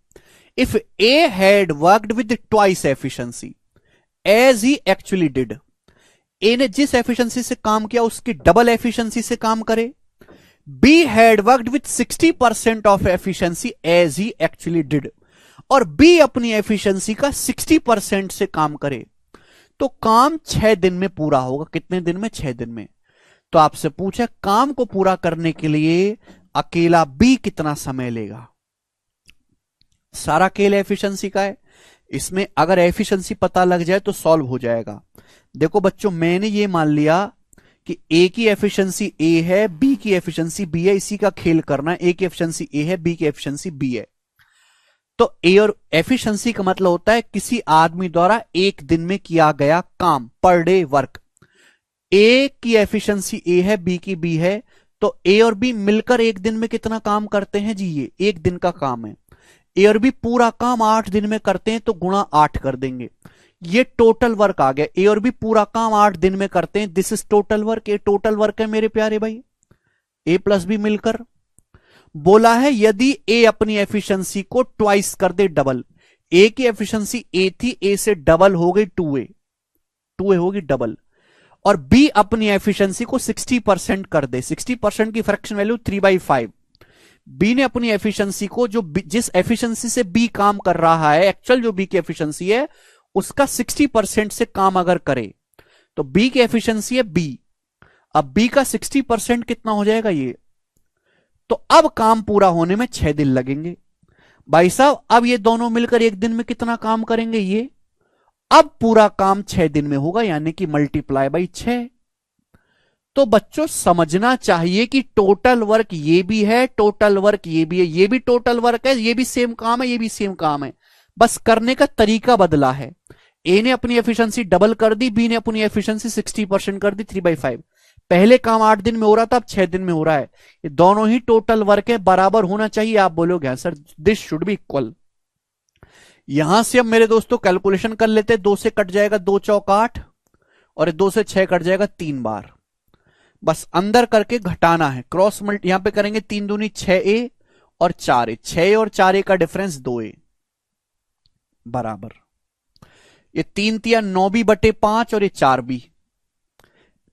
If A had worked with twice efficiency as he actually did, A ने जिस एफिशिएंसी से काम किया उसकी डबल एफिशिएंसी से काम करे। B had worked with 60% of efficiency as he actually did, और बी अपनी एफिशिएंसी का 60% से काम करे, तो काम 6 दिन में पूरा होगा। कितने दिन में? 6 दिन में। तो आपसे पूछा काम को पूरा करने के लिए अकेला बी कितना समय लेगा? सारा खेल एफिशिएंसी का है। इसमें अगर एफिशिएंसी पता लग जाए तो सॉल्व हो जाएगा। देखो बच्चों, मैंने ये मान लिया कि ए की एफिशिएंसी ए है, बी की एफिशिएंसी बी है। इसी का खेल करना है। ए की एफिशिएंसी ए है, बी की एफिशिएंसी बी है। तो ए और एफिशिएंसी का मतलब होता है किसी आदमी द्वारा एक दिन में किया गया काम, पर डे वर्क। ए की एफिशिएंसी ए है, बी की बी है, तो ए और बी मिलकर एक दिन में कितना काम करते हैं जी? ये एक दिन का काम है। ए और बी पूरा काम 8 दिन में करते हैं, तो गुणा 8 कर देंगे। ये टोटल वर्क आ गया। ए और बी पूरा काम 8 दिन में करते हैं, दिस इज टोटल वर्क। ये टोटल वर्क है मेरे प्यारे भाई। ए प्लस बी मिलकर बोला है यदि ए अपनी एफिशिएंसी को ट्वाइस कर दे, डबल। ए की एफिशिएंसी ए थी, ए से डबल हो गई 2A, 2A होगी डबल। और बी अपनी एफिशिएंसी को 60% कर दे। 60% की फ्रैक्शन वैल्यू 3/5। बी ने अपनी एफिशिएंसी को, जो जिस एफिशिएंसी से बी काम कर रहा है, एक्चुअल जो बी की एफिशिएंसी है उसका 60% से काम अगर करे, तो बी की एफिशिएंसी है बी। अब बी का 60% कितना हो जाएगा? ये। तो अब काम पूरा होने में 6 दिन लगेंगे। भाई साहब अब ये दोनों मिलकर एक दिन में कितना काम करेंगे ये, अब पूरा काम 6 दिन में होगा, यानी कि मल्टीप्लाई बाई 6। तो बच्चों समझना चाहिए कि टोटल वर्क ये भी है, टोटल वर्क ये भी है, ये भी टोटल वर्क है, ये भी सेम काम है, ये भी सेम काम है, बस करने का तरीका बदला है। ए ने अपनी एफिशिएंसी डबल कर दी, बी ने अपनी एफिशिएंसी 60% कर दी, 3/5। पहले काम 8 दिन में हो रहा था, अब 6 दिन में हो रहा है। ये दोनों ही टोटल वर्क है, बराबर होना चाहिए। आप बोलोगे sir this should be equal. यहां से अब मेरे दोस्तों कैलकुलेशन कर लेते हैं। 2 से कट जाएगा 2 चौक 8, और 2 से 6 कट जाएगा 3 बार। बस अंदर करके घटाना है, क्रॉस मल्टी यहां पे करेंगे, 3 दूनी 6a और 4a, 6 और 4a का डिफरेंस 2a बराबर, ये 3 × 9b/5 और ये 4b,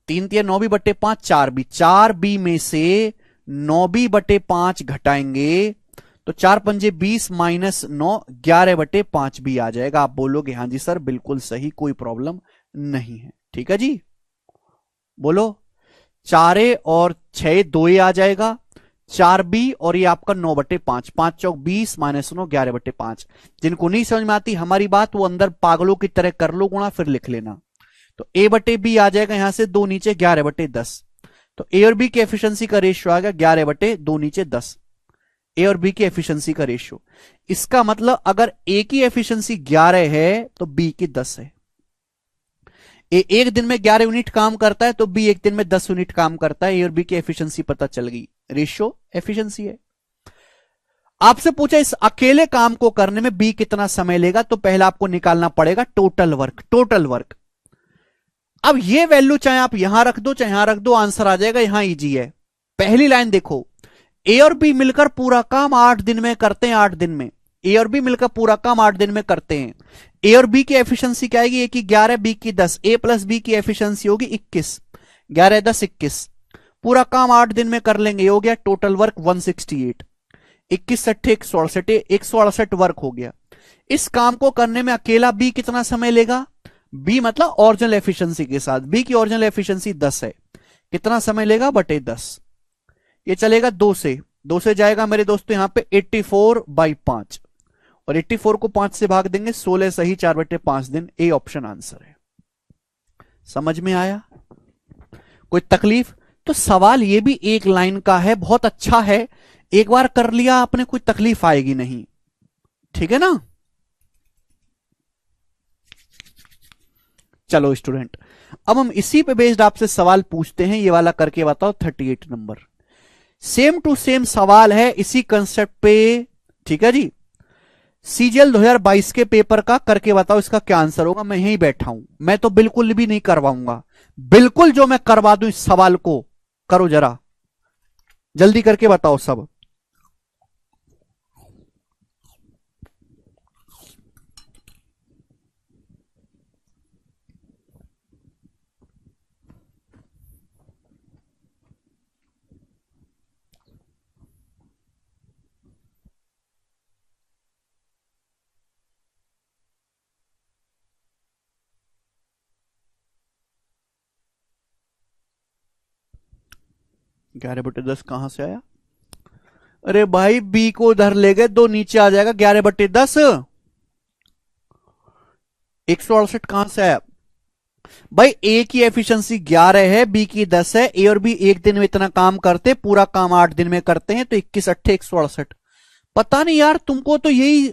3 × 9b/5 4b, 4b में से 9b/5 घटाएंगे तो 4×5 = 20 -9 11/5b आ जाएगा। आप बोलोगे हाँ जी सर बिल्कुल सही, कोई प्रॉब्लम नहीं है। ठीक है जी, बोलो 4a और 6 2a आ जाएगा, 4b और ये आपका 9/5, 5 चौक 20 -9 11/5। जिनको नहीं समझ में आती हमारी बात वो अंदर पागलों की तरह कर लो गुणा, फिर लिख लेना। तो a/b आ जाएगा यहां से 2 नीचे 11/10। तो ए और बी की एफिशिएंसी का रेशियो आ गया 11/2 नीचे 10, ए और बी की एफिशिएंसी का रेशियो। इसका मतलब अगर ए की एफिशिएंसी 11 है तो बी की 10 है। ए एक दिन में 11 यूनिट काम करता है तो बी एक दिन में 10 यूनिट काम करता है। ए और बी की एफिशिएंसी पता चल गई, रेशियो एफिशिएंसी है। आपसे पूछा इस अकेले काम को करने में बी कितना समय लेगा, तो पहले आपको निकालना पड़ेगा टोटल वर्क। टोटल वर्क, अब ये वैल्यू चाहे आप यहां रख दो चाहे यहां रख दो, आंसर आ जाएगा। यहां इजी है। पहली लाइन देखो, ए और बी मिलकर पूरा काम 8 दिन में करते हैं, 8 दिन में ए और बी मिलकर पूरा काम 8 दिन में करते हैं। ए और बी की एफिशिएंसी क्या आएगी, ए की 11 बी की 10, ए प्लस बी की एफिशिएंसी होगी 21, 11 10 21। पूरा काम 8 दिन में कर लेंगे, हो गया टोटल वर्क 168। 21 सट्ठे 168, 168 वर्क हो गया। इस काम को करने में अकेला बी कितना समय लेगा, बी मतलब ओरिजिनल एफिशिएंसी के साथ, बी की ओरिजिनल एफिशिएंसी 10 है, कितना समय लेगा बटे 10। ये चलेगा 2 से जाएगा मेरे दोस्तों यहां पे 84/5, और 84 को 5 से भाग देंगे 16 सही 4/5 दिन। ए ऑप्शन आंसर है। समझ में आया, कोई तकलीफ? तो सवाल ये भी एक लाइन का है, बहुत अच्छा है, एक बार कर लिया आपने कोई तकलीफ आएगी नहीं। ठीक है ना? चलो स्टूडेंट, अब हम इसी पे बेस्ड आपसे सवाल पूछते हैं। ये वाला करके बताओ 38 नंबर, सेम टू सेम सवाल है इसी कंसेप्ट पे। ठीक है जी, सीजीएल 2022 के पेपर का करके बताओ इसका क्या आंसर होगा। मैं यहीं बैठा हूं, मैं तो बिल्कुल भी नहीं करवाऊंगा, बिल्कुल जो मैं करवा दूं इस सवाल को करो जरा, जल्दी करके बताओ सब। ग्यारह बटे दस कहां से आया? अरे भाई बी को उधर ले गए, 2 नीचे आ जाएगा, 11/10। 168 कहां से आया भाई? ए की एफिशिएंसी 11 है, बी की 10 है। ए और बी एक दिन में इतना काम करते, पूरा काम 8 दिन में करते हैं, तो 21 अट्ठे 168। पता नहीं यार तुमको तो यही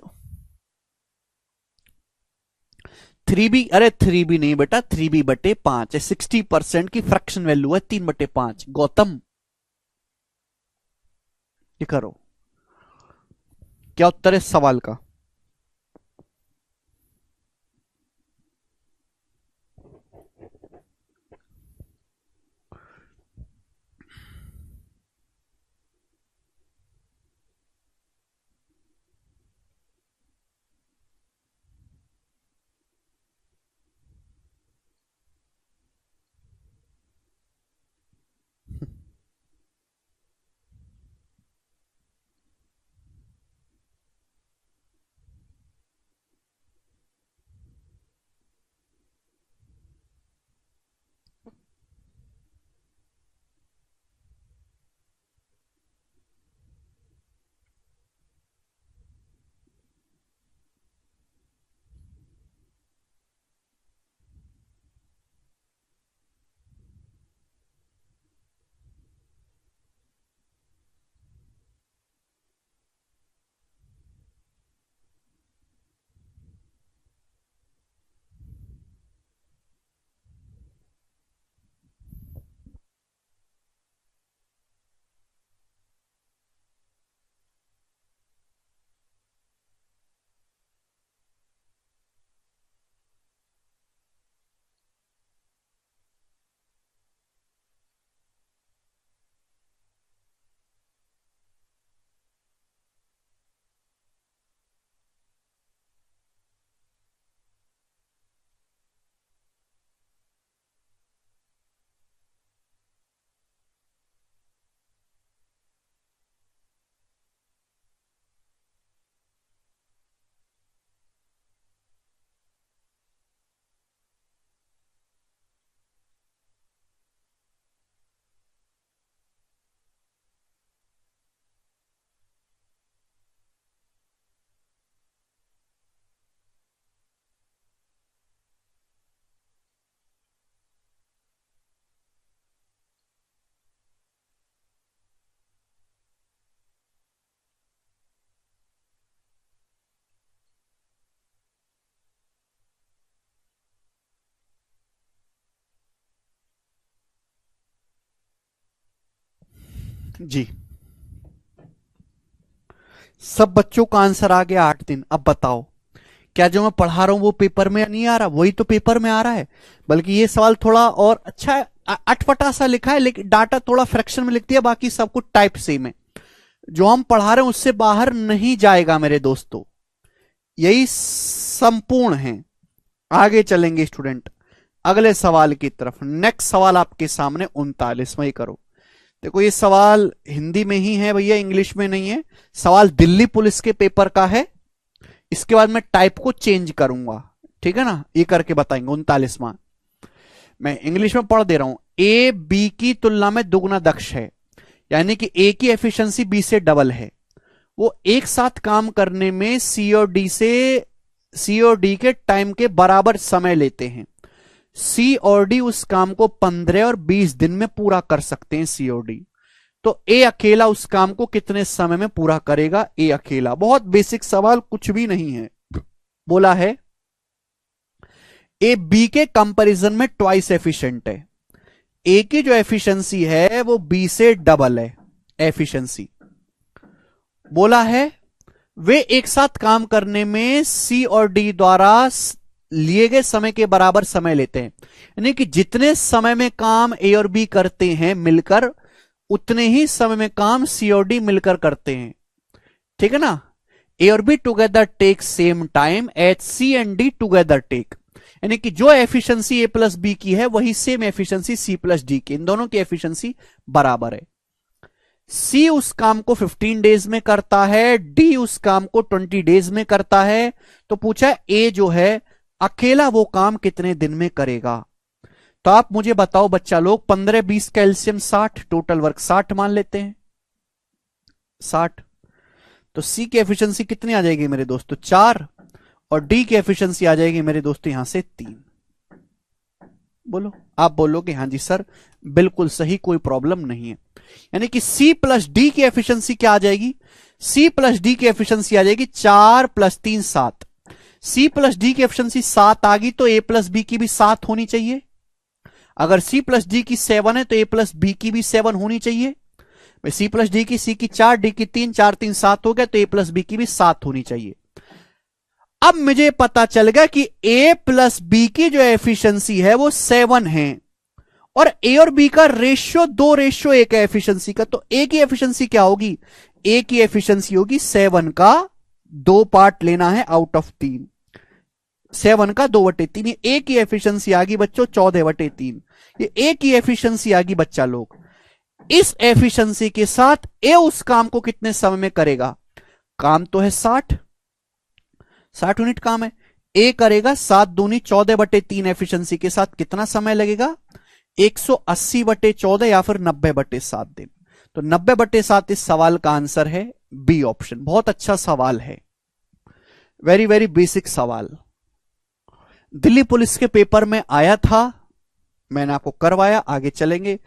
3b, अरे 3b नहीं बेटा, 3b/5 है, 60% की फ्रैक्शन वैल्यू है 3/5। गौतम ये करो, क्या उत्तर है सवाल का? जी, सब बच्चों का आंसर आ गया 8 दिन। अब बताओ, क्या जो मैं पढ़ा रहा हूं वो पेपर में नहीं आ रहा? वही तो पेपर में आ रहा है, बल्कि ये सवाल थोड़ा और अच्छा है, अटपटा सा लिखा है, लेकिन डाटा थोड़ा फ्रैक्शन में लिख दिया, बाकी सब कुछ टाइप सेम है। जो हम पढ़ा रहे हैं उससे बाहर नहीं जाएगा मेरे दोस्तों, यही संपूर्ण है। आगे चलेंगे स्टूडेंट अगले सवाल की तरफ। नेक्स्ट सवाल आपके सामने 39वां, ही करो। देखो ये सवाल हिंदी में ही है भैया, इंग्लिश में नहीं है। सवाल दिल्ली पुलिस के पेपर का है। इसके बाद मैं टाइप को चेंज करूंगा, ठीक है ना, ये करके बताएंगे। 39वां मैं इंग्लिश में पढ़ दे रहा हूं। ए बी की तुलना में दुगना दक्ष है, यानी कि ए की एफिशिएंसी बी से डबल है। वो एक साथ काम करने में सी और डी के टाइम के बराबर समय लेते हैं। सी और डी उस काम को 15 और 20 दिन में पूरा कर सकते हैं, सी और डी। तो ए अकेला उस काम को कितने समय में पूरा करेगा? ए अकेला। बहुत बेसिक सवाल, कुछ भी नहीं है। बोला है ए बी के कंपैरिजन में ट्वाइस एफिशिएंट है। ए की जो एफिशिएंसी है वो बी से डबल है एफिशिएंसी। बोला है वे एक साथ काम करने में सी और डी द्वारा लिए गए समय के बराबर समय लेते हैं, यानी कि जितने समय में काम ए और बी करते हैं मिलकर, उतने ही समय में काम सी और डी मिलकर करते हैं, ठीक है ना। ए और B together take same time at C and D together take, यानी कि जो एफिशिएंसी ए प्लस बी की है वही same efficiency C plus D की, इन दोनों की एफिशिएंसी बराबर है। सी उस काम को 15 डेज में करता है, डी उस काम को 20 डेज में करता है। तो पूछा ए जो है अकेला वो काम कितने दिन में करेगा? तो आप मुझे बताओ बच्चा लोग, 15 20 कैल्शियम 60, टोटल वर्क 60 मान लेते हैं, 60। तो सी की एफिशिएंसी कितनी आ जाएगी मेरे दोस्तों? 4, और डी की एफिशिएंसी आ जाएगी मेरे दोस्तों यहां से 3। बोलो, आप बोलोगे हाँ जी सर बिल्कुल सही, कोई प्रॉब्लम नहीं है। यानी कि सी प्लस डी की एफिशिएंसी क्या आ जाएगी? सी प्लस डी की एफिशिएंसी आ जाएगी 4 + 3 7। सी प्लस डी की एफिशिएंसी 7 आ गई तो ए प्लस बी की भी 7 होनी चाहिए। अगर सी प्लस डी की 7 है तो ए प्लस बी की भी 7 होनी चाहिए। सी प्लस डी की, सी की 4, डी की 3, 4 3 7 हो गया, तो ए प्लस बी की भी 7 होनी चाहिए। अब मुझे पता चल गया कि ए प्लस बी की जो एफिशिएंसी है वो 7 है, और ए और बी का रेशियो 2:1 है एफिशिएंसी का। तो ए की एफिशिएंसी क्या होगी? ए की एफिशिएंसी होगी 7 का 2 पार्ट लेना है आउट ऑफ 3, 7 का 2/3। ये ए की एफिशिएंसी आ गई बच्चों 14/3। ये ए की एफिशिएंसी आ गई बच्चा लोग। इस एफिशिएंसी के साथ ए उस काम को कितने समय में करेगा? काम तो है 60 यूनिट काम है, ए करेगा 7 दूनी 14/3 एफिशिएंसी के साथ कितना समय लगेगा? 180/14 या फिर 90/7 दिन। तो 90/7 इस सवाल का आंसर है बी ऑप्शन। बहुत अच्छा सवाल है, वेरी वेरी बेसिक सवाल, दिल्ली पुलिस के पेपर में आया था, मैंने आपको करवाया। आगे चलेंगे,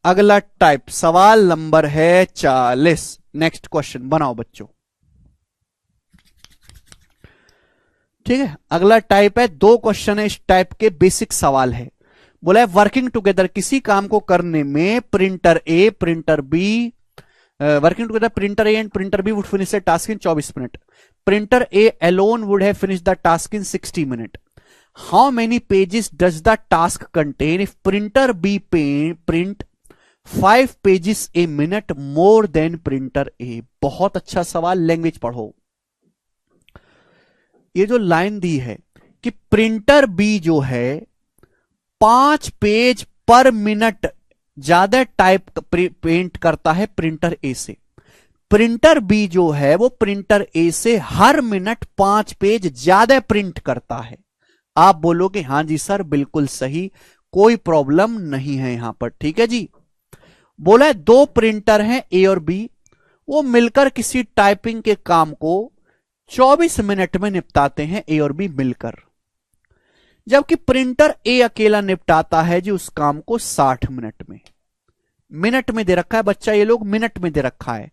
अगला टाइप सवाल नंबर है 40। नेक्स्ट क्वेश्चन बनाओ बच्चों, ठीक है। अगला टाइप है, 2 क्वेश्चन है इस टाइप के, बेसिक सवाल है। बोला है वर्किंग टुगेदर, किसी काम को करने में printer A printer B, working together printer A and printer B would finish the task in 24 minute. Printer A alone would have finish the task in 60 minute. How many pages does the task contain if printer B print 5 pages a minute more than printer A? बहुत अच्छा सवाल, language पढ़ो। ये जो line दी है कि printer B जो है 5 पेज पर मिनट ज्यादा टाइप प्रिंट करता है प्रिंटर ए से। प्रिंटर बी जो है वो प्रिंटर ए से हर मिनट 5 पेज ज्यादा प्रिंट करता है। आप बोलोगे हां जी सर बिल्कुल सही, कोई प्रॉब्लम नहीं है यहां पर, ठीक है जी। बोला है 2 प्रिंटर हैं ए और बी, वो मिलकर किसी टाइपिंग के काम को 24 मिनट में निपटाते हैं, ए और बी मिलकर। जबकि प्रिंटर ए अकेला निपटाता है जी उस काम को 60 मिनट में। मिनट में दे रखा है बच्चा, ये लोग मिनट में दे रखा है,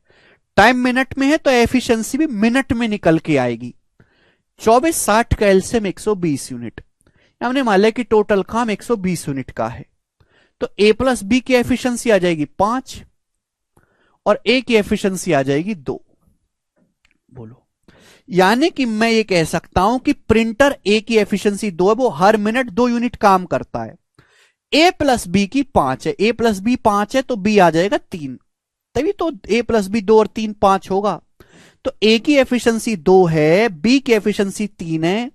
टाइम मिनट में है तो एफिशिएंसी भी मिनट में निकल के आएगी। 24 60 का एलसीएम 120 यूनिट, हमने मान लिया कि टोटल काम 120 यूनिट का है, तो ए प्लस बी की एफिशिएंसी आ जाएगी 5, और ए की एफिशिएंसी आ जाएगी 2। बोलो, यानी कि मैं ये कह सकता हूं कि प्रिंटर ए की एफिशिएंसी 2 है, वो हर मिनट 2 यूनिट काम करता है। ए प्लस बी की 5 है, ए प्लस बी 5 है तो बी आ जाएगा 3, तभी तो ए प्लस बी 2 और 3 5 होगा। तो ए की एफिशिएंसी 2 है, बी की एफिशिएंसी 3 है।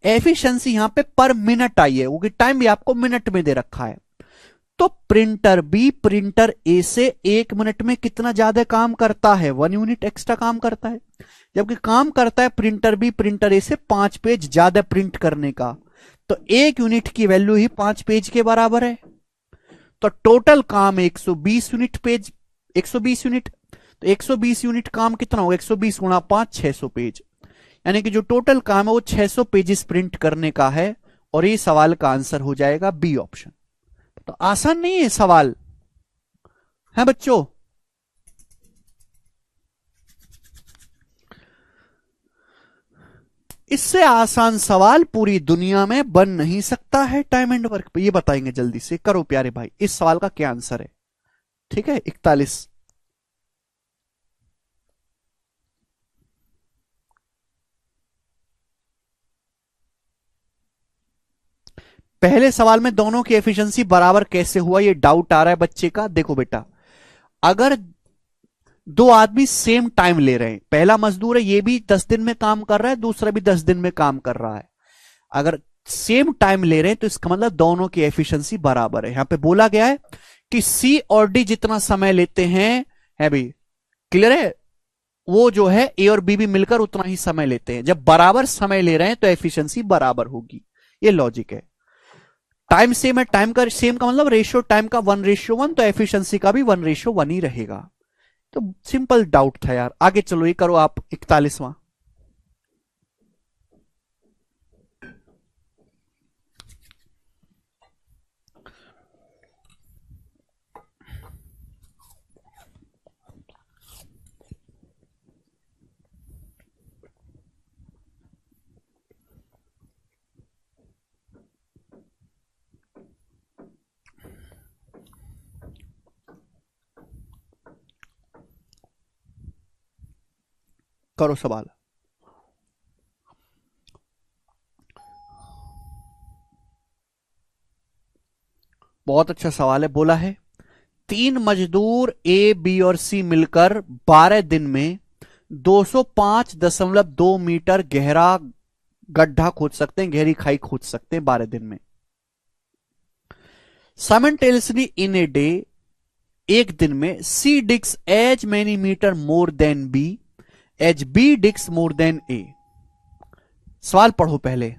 एफिशिएंसी यहां पे पर मिनट आई है, क्योंकि टाइम भी आपको मिनट में दे रखा है। तो प्रिंटर बी प्रिंटर ए से 1 मिनट में कितना ज्यादा काम करता है? 1 यूनिट एक्स्ट्रा काम करता है। जबकि काम करता है प्रिंटर बी प्रिंटर ए से 5 पेज ज्यादा प्रिंट करने का, तो 1 यूनिट की वैल्यू ही 5 पेज के बराबर है। तो टोटल काम 120 यूनिट पेज, 120 यूनिट। तो 120 यूनिट काम कितना होगा? 120 गुणा 5, 600 पेज। यानी कि जो टोटल काम है वो 600 पेजेस प्रिंट करने का है। और ये सवाल का आंसर हो जाएगा बी ऑप्शन। तो आसान नहीं है सवाल, है बच्चों? इससे आसान सवाल पूरी दुनिया में बन नहीं सकता है टाइम एंड वर्क पे। ये बताएंगे जल्दी से, करो प्यारे भाई, इस सवाल का क्या आंसर है? ठीक है, 41। पहले सवाल में दोनों की एफिशिएंसी बराबर कैसे हुआ, ये डाउट आ रहा है बच्चे का। देखो बेटा, अगर दो आदमी सेम टाइम ले रहे हैं, पहला मजदूर है, ये भी 10 दिन में काम कर रहा है, दूसरा भी 10 दिन में काम कर रहा है, अगर सेम टाइम ले रहे हैं तो इसका मतलब दोनों की एफिशिएंसी बराबर है। यहां पे बोला गया है कि सी और डी जितना समय लेते हैं, है भाई, क्लियर है, वो जो है ए और बी भी मिलकर उतना ही समय लेते हैं। जब बराबर समय ले रहे हैं तो एफिशिएंसी बराबर होगी, ये लॉजिक है। टाइम सेम है, टाइम का सेम का मतलब रेशियो टाइम का 1:1, तो एफिशिएंसी का भी 1:1 ही रहेगा। तो सिंपल डाउट था यार। आगे चलो, ये करो आप 41वां। करो सवाल। बहुत अच्छा सवाल है। बोला है 3 मजदूर ए बी और सी मिलकर 12 दिन में 205.2 मीटर गहरा गड्ढा खोद सकते हैं, गहरी खाई खोद सकते हैं 12 दिन में। साइमल्टेनियसली इन ए डे, एक दिन में C digs as many metre more than B as B digs more than A. सवाल पढ़ो पहले।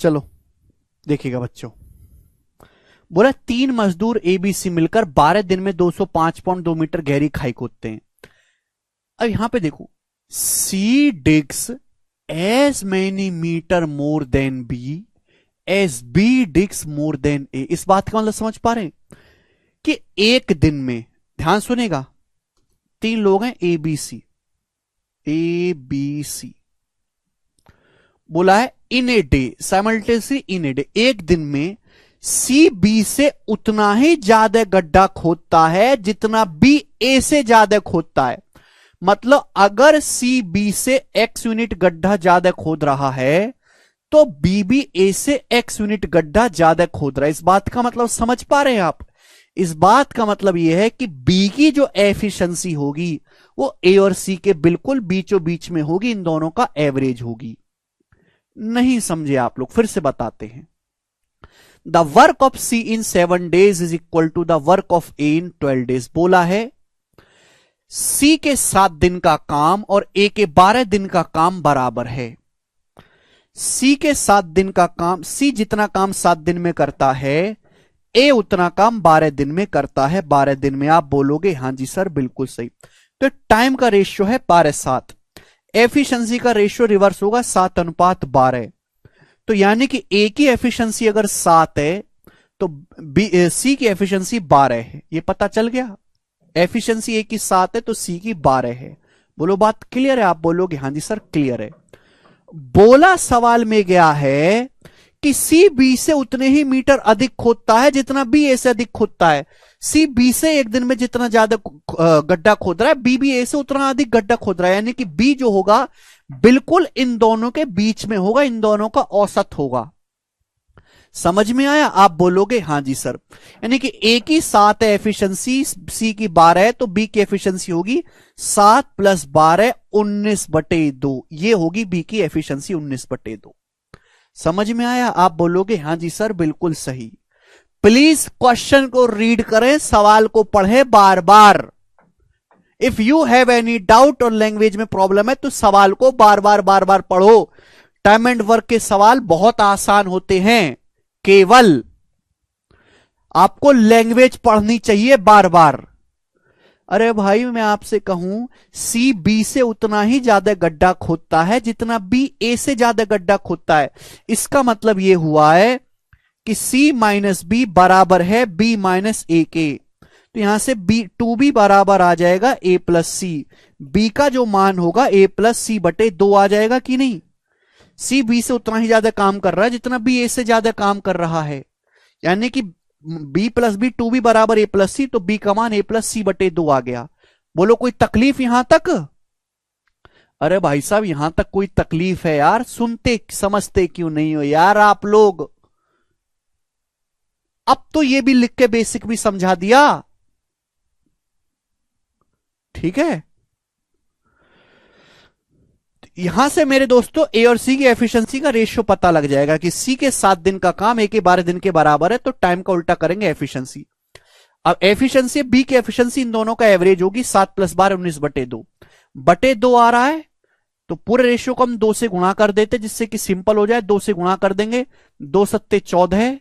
चलो देखिएगा बच्चों, बोला 3 मजदूर एबीसी मिलकर 12 दिन में 205.2 मीटर गहरी खाई खोदते हैं। अब यहां पे देखो, C digs as many metre more than B as B digs more than A. इस बात का मतलब समझ पा रहे हैं कि एक दिन में, ध्यान सुनेगा, 3 लोग हैं ए बी सी, ए बी सी, बोला है in a day, simultaneously in a day, एक दिन में सी बी से उतना ही ज्यादा गड्ढा खोदता है जितना बी ए से ज्यादा खोदता है। मतलब अगर सी बी से एक्स यूनिट गड्ढा ज्यादा खोद रहा है तो बी भी ए से एक्स यूनिट गड्ढा ज्यादा खोद रहा है। इस बात का मतलब समझ पा रहे हैं आप? इस बात का मतलब यह है कि बी की जो एफिशिएंसी होगी वो ए और सी के बिल्कुल बीचों बीच में होगी, इन दोनों का एवरेज होगी। नहीं समझे आप लोग, फिर से बताते हैं। The work of C in 7 days is equal to the work of A in 12 days। बोला है सी के 7 दिन का काम और ए के 12 दिन का काम बराबर है। सी के 7 दिन का काम, सी जितना काम 7 दिन में करता है, ए उतना काम 12 दिन में करता है। 12 दिन में आप बोलोगे हां जी सर बिल्कुल सही। तो टाइम का रेशियो है 12:7, एफिशिएंसी का रेशियो रिवर्स होगा 7:12। तो यानी कि ए की एफिशिएंसी अगर 7 है तो सी की एफिशिएंसी 12 है। ये पता चल गया, एफिशिएंसी ए की 7 है तो सी की 12 है। बोलो बात क्लियर है? आप बोलोगे हां जी सर क्लियर है। बोला सवाल में गया है कि सी बी से उतने ही मीटर अधिक खोदता है जितना बी ए से अधिक खोदता है। सी बी से एक दिन में जितना ज्यादा गड्ढा खोद रहा है, बी भी ए से उतना अधिक गड्ढा खोद रहा है। यानी कि बी जो होगा बिल्कुल इन दोनों के बीच में होगा, इन दोनों का औसत होगा। समझ में आया? आप बोलोगे हां जी सर। यानी कि ए की 7 है एफिशिएंसी, सी की 12 है, तो बी की एफिशिएंसी होगी 7 + 12 19/2। ये होगी बी की एफिशिएंसी 19/2। समझ में आया? आप बोलोगे हां जी सर बिल्कुल सही। प्लीज क्वेश्चन को रीड करें, सवाल को पढ़ें बार बार। If you have any doubt और लैंग्वेज में प्रॉब्लम है तो सवाल को बार बार पढ़ो। टाइम एंड वर्क के सवाल बहुत आसान होते हैं, केवल आपको लैंग्वेज पढ़नी चाहिए बार बार। अरे भाई मैं आपसे कहूं सी बी से उतना ही ज्यादा गड्ढा खोदता है जितना बी ए से ज्यादा गड्ढा खोदता है। इसका मतलब यह हुआ है कि सी माइनस बी बराबर है बी माइनस ए के। तो यहां से बी 2b बराबर आ जाएगा a प्लस सी। बी का जो मान होगा a प्लस सी बटे 2 आ जाएगा कि नहीं? सी बी से उतना ही ज्यादा काम कर रहा है जितना बी ए से ज्यादा काम कर रहा है। यानी कि b प्लस बी 2b बराबर a प्लस सी, तो b का मान a प्लस सी बटे 2 आ गया। बोलो कोई तकलीफ यहां तक? अरे भाई साहब यहां तक कोई तकलीफ है यार? सुनते समझते क्यों नहीं हो यार आप लोग? अब तो ये भी लिख के बेसिक भी समझा दिया, ठीक है। यहां से मेरे दोस्तों ए और सी की एफिशिएंसी का रेशियो पता लग जाएगा कि सी के 7 दिन का काम ए के 12 दिन के बराबर है, तो टाइम का उल्टा करेंगे एफिशिएंसी। अब एफिशिएंसी बी की एफिशिएंसी इन दोनों का एवरेज होगी 7 + 12 19/2 आ रहा है। तो पूरे रेशियो को हम 2 से गुणा कर देते जिससे कि सिंपल हो जाए। 2 से गुणा कर देंगे, 2 सत्ते 14,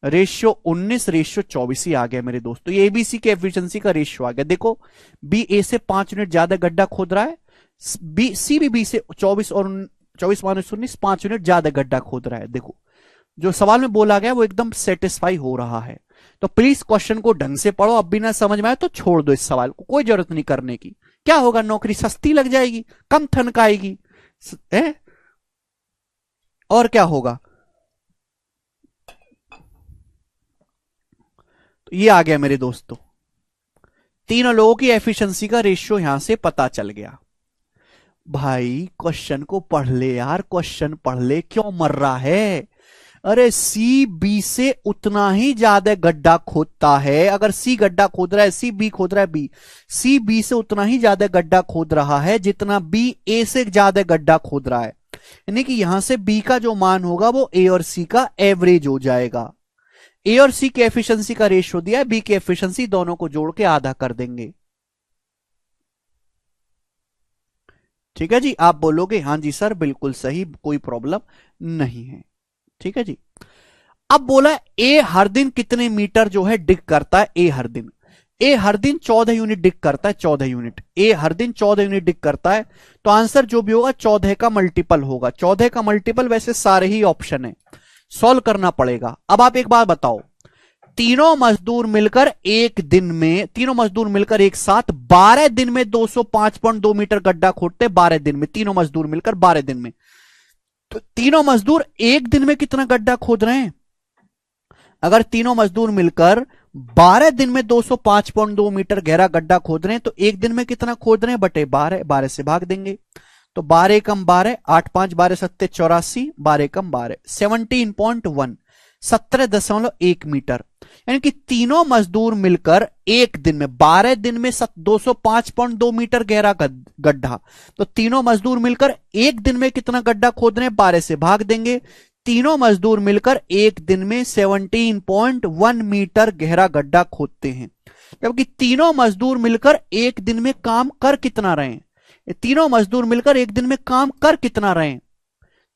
रेशियो 19, रेशियो 24 ही आ गया मेरे दोस्तों। ये एबीसी के एफिशिएंसी का रेशियो आ गया। देखो बी ए से 5 यूनिट ज्यादा गड्ढा खोद रहा है, सी भी बी से 24 और 24 - 19 5 यूनिट ज्यादा गड्ढा खोद रहा है। देखो जो सवाल में बोला गया वो एकदम सेटिस्फाई हो रहा है। तो प्लीज क्वेश्चन को ढंग से पढ़ो। अब भी ना समझ में आए तो छोड़ दो, इस सवाल को कोई जरूरत नहीं करने की। क्या होगा? नौकरी सस्ती लग जाएगी, कम थनकाएगी है? और क्या होगा? तो ये आ गया मेरे दोस्तों, तीनों लोगों की एफिशिएंसी का रेशियो यहां से पता चल गया। भाई क्वेश्चन को पढ़ ले यार, क्वेश्चन पढ़ ले, क्यों मर रहा है? अरे सी बी से उतना ही ज्यादा गड्ढा खोदता है। अगर सी गड्ढा खोद रहा है, सी बी खोद रहा है, बी सी बी से उतना ही ज्यादा गड्ढा खोद रहा है जितना बी ए से ज्यादा गड्ढा खोद रहा है। यानी कि यहां से बी का जो मान होगा वो ए और सी का एवरेज हो जाएगा। ए और सी की एफिशिएंसी का रेशियो दिया है, बी की एफिशिएंसी, दोनों को जोड़ के आधा कर देंगे। ठीक है जी। आप बोलोगे हां जी सर बिल्कुल सही, कोई प्रॉब्लम नहीं है। ठीक है जी। अब बोला ए हर दिन कितने मीटर जो है डिग करता है? ए हर दिन 14 यूनिट डिग करता है। 14 यूनिट, ए हर दिन 14 यूनिट डिग करता है। तो आंसर जो भी होगा 14 का मल्टीपल होगा। 14 का मल्टीपल वैसे सारे ही ऑप्शन है, सॉल्व करना पड़ेगा। अब आप एक बात बताओ, तीनों मजदूर मिलकर एक साथ 12 दिन में 205.2 मीटर गड्ढा खोदते, 12 दिन में तीनों मजदूर मिलकर 12 दिन में। तो तीनों मजदूर एक दिन में कितना गड्ढा खोद रहे हैं? अगर तीनों मजदूर मिलकर 12 दिन में 205.2 मीटर गहरा गड्ढा खोद रहे हैं तो एक दिन में कितना खोद रहे हैं बटे 12, 12 से भाग देंगे। तो 12 कम 12, 8 5 12 7 84, 12 कम 12 17.1, 17.1 मीटर। यानी कि तीनों मजदूर मिलकर एक दिन में 12 दिन में 205.2 मीटर गहरा गड्ढा। तो तीनों मजदूर मिलकर एक दिन में कितना गड्ढा खोद रहे हैं, 12 से भाग देंगे। तीनों मजदूर मिलकर एक दिन में 17.1 मीटर गहरा गड्ढा खोदते हैं। जबकि तीनों मजदूर मिलकर एक दिन में काम कर कितना रहे हैं, तीनों मजदूर मिलकर एक दिन में काम कर कितना रहे हैं,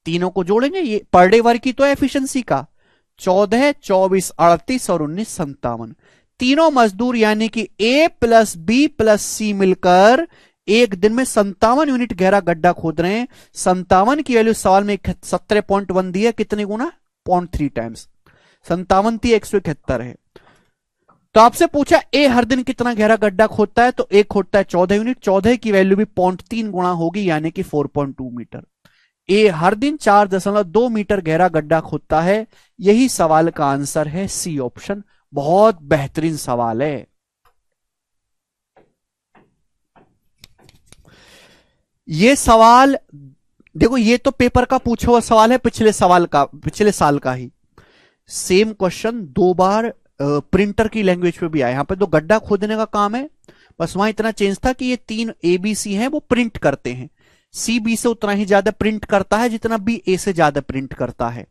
तीनों को जोड़ेंगे। ये पर डे वर्क की तो एफिशिएंसी का 14, 24, 38 और 19, 57। तीनों मजदूर यानी कि ए प्लस बी प्लस सी मिलकर एक दिन में 57 यूनिट गहरा गड्ढा खोद रहे हैं। 57 की वैल्यू सवाल में 17.1 दी है, कितने गुना, 0.3 टाइम्स। 57 थी, 171 है। तो आपसे पूछा ए हर दिन कितना गहरा गड्ढा खोदता है, तो ए खोदता है 14 यूनिट। 14 की वैल्यू भी 0.3 गुना होगी, यानी कि 4.2 मीटर। ए हर दिन 4.2 मीटर गहरा गड्ढा खोदता है। यही सवाल का आंसर है सी ऑप्शन। बहुत बेहतरीन सवाल है। ये सवाल देखो, ये तो पेपर का पूछा हुआ सवाल है, पिछले साल का ही सेम क्वेश्चन 2 बार प्रिंटर की लैंग्वेज पे भी आया। यहां पे तो गड्ढा खोदने का काम है, बस वहां इतना चेंज था कि ये 3 ABC हैं वो प्रिंट करते हैं। सी बी से उतना ही ज्यादा प्रिंट करता है जितना बी ए से ज्यादा प्रिंट करता है।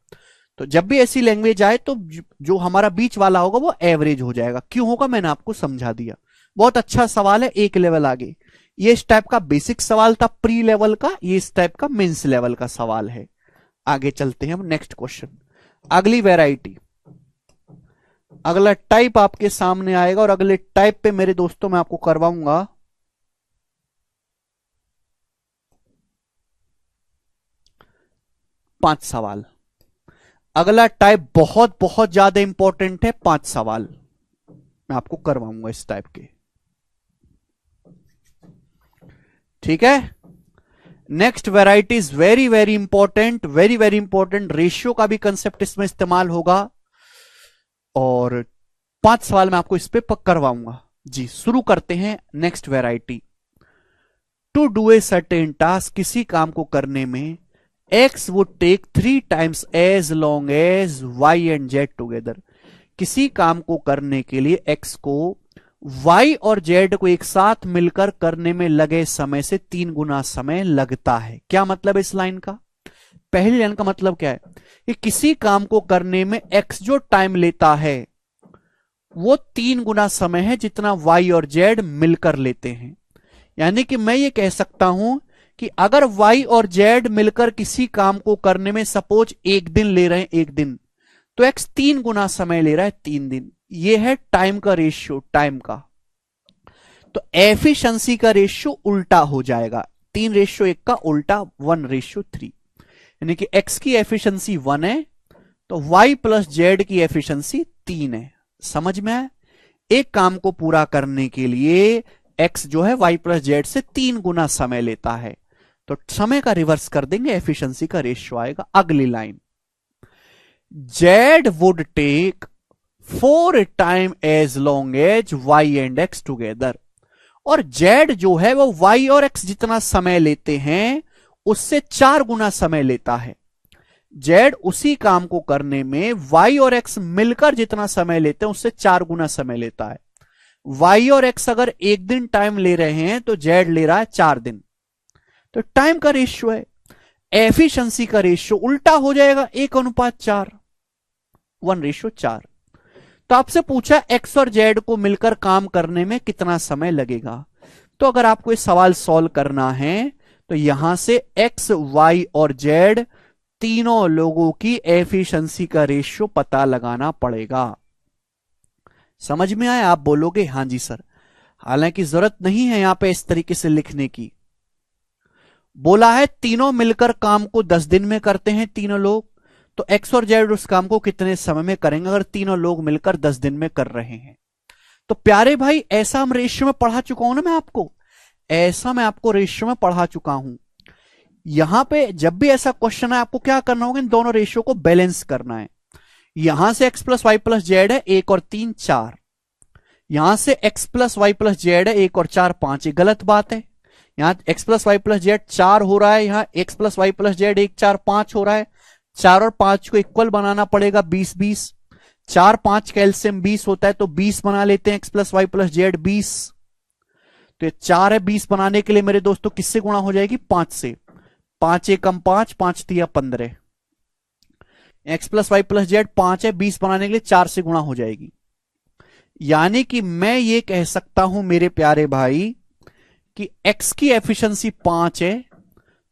तो जब भी ऐसी लैंग्वेज आए तो जो हमारा बीच वाला होगा वो एवरेज हो जाएगा। क्यों होगा मैंने आपको समझा दिया। बहुत अच्छा सवाल है, एक लेवल आगे। ये इस टाइप का बेसिक सवाल था प्री लेवल का, ये इस टाइप का मेंस लेवल का सवाल है। आगे चलते हैं हम नेक्स्ट क्वेश्चन। अगली वैरायटी, अगला टाइप आपके सामने आएगा और अगले टाइप पे मेरे दोस्तों मैं आपको करवाऊंगा 5 सवाल। अगला टाइप बहुत बहुत ज्यादा इंपॉर्टेंट है, 5 सवाल मैं आपको करवाऊंगा इस टाइप के। ठीक है। Next variety is very very important, very very important. Ratio का भी कंसेप्ट इसमें इस्तेमाल होगा और 5 सवाल मैं आपको इस पे करवाऊंगा जी। शुरू करते हैं next variety. To do a certain task, किसी काम को करने में x would take 3 times as long as y and z together। किसी काम को करने के लिए x को y और z को एक साथ मिलकर करने में लगे समय से 3 गुना समय लगता है। क्या मतलब है इस लाइन का? पहली लाइन का मतलब क्या है कि किसी काम को करने में x जो टाइम लेता है वो 3 गुना समय है जितना y और z मिलकर लेते हैं। यानी कि मैं ये कह सकता हूं कि अगर y और z मिलकर किसी काम को करने में सपोज 1 दिन ले रहे हैं, 1 दिन, तो x 3 गुना समय ले रहा है, 3 दिन। ये है टाइम का रेशियो, टाइम का। तो एफिशिएंसी का रेशियो उल्टा हो जाएगा, 3:1 का उल्टा 1:3। यानी कि x की एफिशिएंसी 1 है तो y प्लस z की एफिशिएंसी 3 है। समझ में आया? एक काम को पूरा करने के लिए x जो है y प्लस z से 3 गुना समय लेता है, तो समय का रिवर्स कर देंगे, एफिशिएंसी का रेशियो आएगा। अगली line, z would take 4 time as long as y and x टुगेदर। और z जो है वो y और x जितना समय लेते हैं उससे 4 गुना समय लेता है। z उसी काम को करने में y और x मिलकर जितना समय लेते हैं उससे 4 गुना समय लेता है। y और x अगर 1 दिन टाइम ले रहे हैं तो z ले रहा है 4 दिन। तो टाइम का रेशियो है, एफिशिएंसी का रेशियो उल्टा हो जाएगा, 1:4, 1:4। तो आपसे पूछा x और z को मिलकर काम करने में कितना समय लगेगा। तो अगर आपको इस सवाल सॉल्व करना है तो यहां से x, y और z तीनों लोगों की एफिशिएंसी का रेशियो पता लगाना पड़ेगा। समझ में आया? आप बोलोगे हां जी सर। हालांकि जरूरत नहीं है यहां पे इस तरीके से लिखने की। बोला है तीनों मिलकर काम को 10 दिन में करते हैं तीनों लोग, तो x और z उस काम को कितने समय में करेंगे अगर तीनों लोग मिलकर 10 दिन में कर रहे हैं। तो प्यारे भाई ऐसा हम रेशियो में पढ़ा चुका हूं ना, मैं आपको ऐसा मैं आपको रेशियो में पढ़ा चुका हूं। यहां पे जब भी ऐसा क्वेश्चन है आपको क्या करना होगा, इन दोनों रेशियो को बैलेंस करना है। यहां से x plus Y plus Z है 1 और 3 4, यहां से x plus Y plus Z है 1 और 4 5, ये गलत बात है। यहां x plus Y plus Z 4 हो रहा है, यहां x plus Y plus Z 1 4 5 हो रहा है। 4 और 5 को इक्वल बनाना पड़ेगा 20 20। 4 5 का एलसीएम 20 होता है, तो 20 बना लेते हैं, X plus Y plus Z 20। तो ये 4 है, 20 बनाने के लिए मेरे दोस्तों किससे गुणा हो जाएगी? 5 से। 5 एकम 5, 5 तिया 15। X plus Y plus Z 5 है, 20 बनाने के लिए 4 से गुणा हो जाएगी। यानी कि मैं ये कह सकता हूं मेरे प्यारे भाई कि x की एफिशिएंसी 5 है,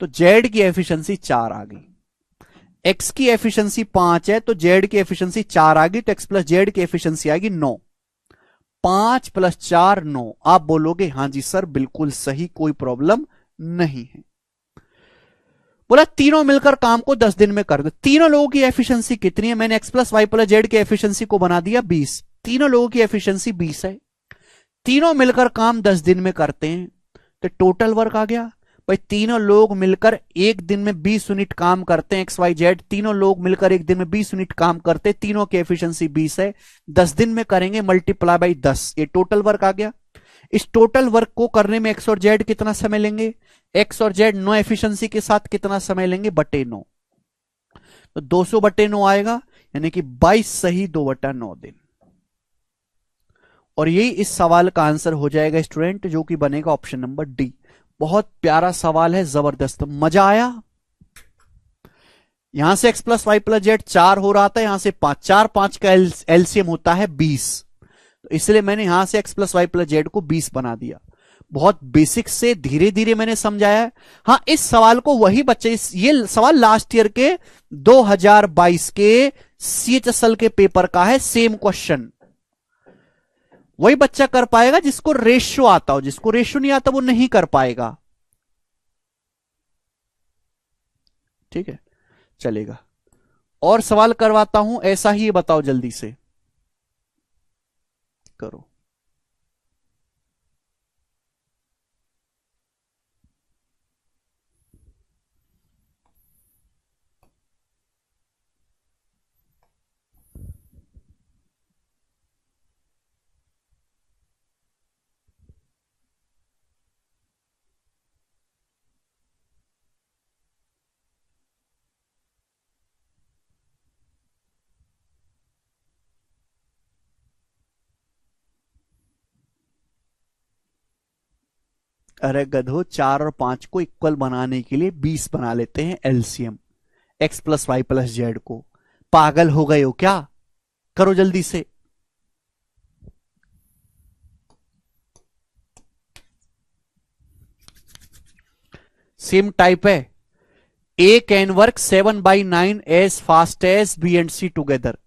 तो z की एफिशिएंसी 4 आ गई। x की एफिशिएंसी 5 है तो z की एफिशिएंसी 4 आ गई, तो x प्लस जेड की एफिशिएंसी आएगी 9। 5 प्लस 4 9। आप बोलोगे हां जी सर बिल्कुल सही, कोई प्रॉब्लम नहीं है। बोला तीनों मिलकर काम को 10 दिन में कर दो। तीनों लोगों की एफिशिएंसी कितनी है? मैंने X plus Y plus Z की एफिशिएंसी को बना दिया 20। तीनों लोगों की एफिशिएंसी 20 है, तीनों मिलकर काम 10 दिन में करते हैं, तो टोटल वर्क आ गया भाई। तीनों लोग मिलकर एक दिन में 20 यूनिट काम करते हैं, एक्स वाई जेड तीनों लोग मिलकर एक दिन में 20 यूनिट काम करते हैं, तीनों की एफिशिएंसी 20 है, 10 दिन में करेंगे मल्टीप्लाई बाई 10, ये टोटल वर्क आ गया। इस टोटल वर्क को करने में एक्स और जेड कितना समय लेंगे? एक्स और जेड 9 एफिशिएंसी के साथ कितना समय लेंगे? बटे 9। तो 200 बटे 9 आएगा, यानी कि 22 सही 2/9 दिन। और यही इस सवाल का आंसर हो जाएगा स्टूडेंट, जो कि बनेगा ऑप्शन नंबर डी। बहुत प्यारा सवाल है, जबरदस्त, मजा आया। यहां से X plus Y plus Z 4 हो रहा था, यहां से 5, 4 5 का एलसीएम होता है 20, तो इसलिए मैंने यहां से X plus Y plus Z को 20 बना दिया। बहुत बेसिक से धीरे धीरे मैंने समझाया है। हाँ, इस सवाल को वही बच्चे, ये सवाल लास्ट ईयर के 2022 के सीएचएसएल के पेपर का है, सेम क्वेश्चन। वही बच्चा कर पाएगा जिसको रेशियो आता हो, जिसको रेशियो नहीं आता वो नहीं कर पाएगा। ठीक है, चलेगा। और सवाल करवाता हूं, ऐसा ही बताओ जल्दी से करो। अरे गधो, 4 और 5 को इक्वल बनाने के लिए 20 बना लेते हैं LCM X plus Y plus Z को। पागल हो गए हो क्या? करो जल्दी से। सेम टाइप है। A can work 7/9 as fast as B and C together.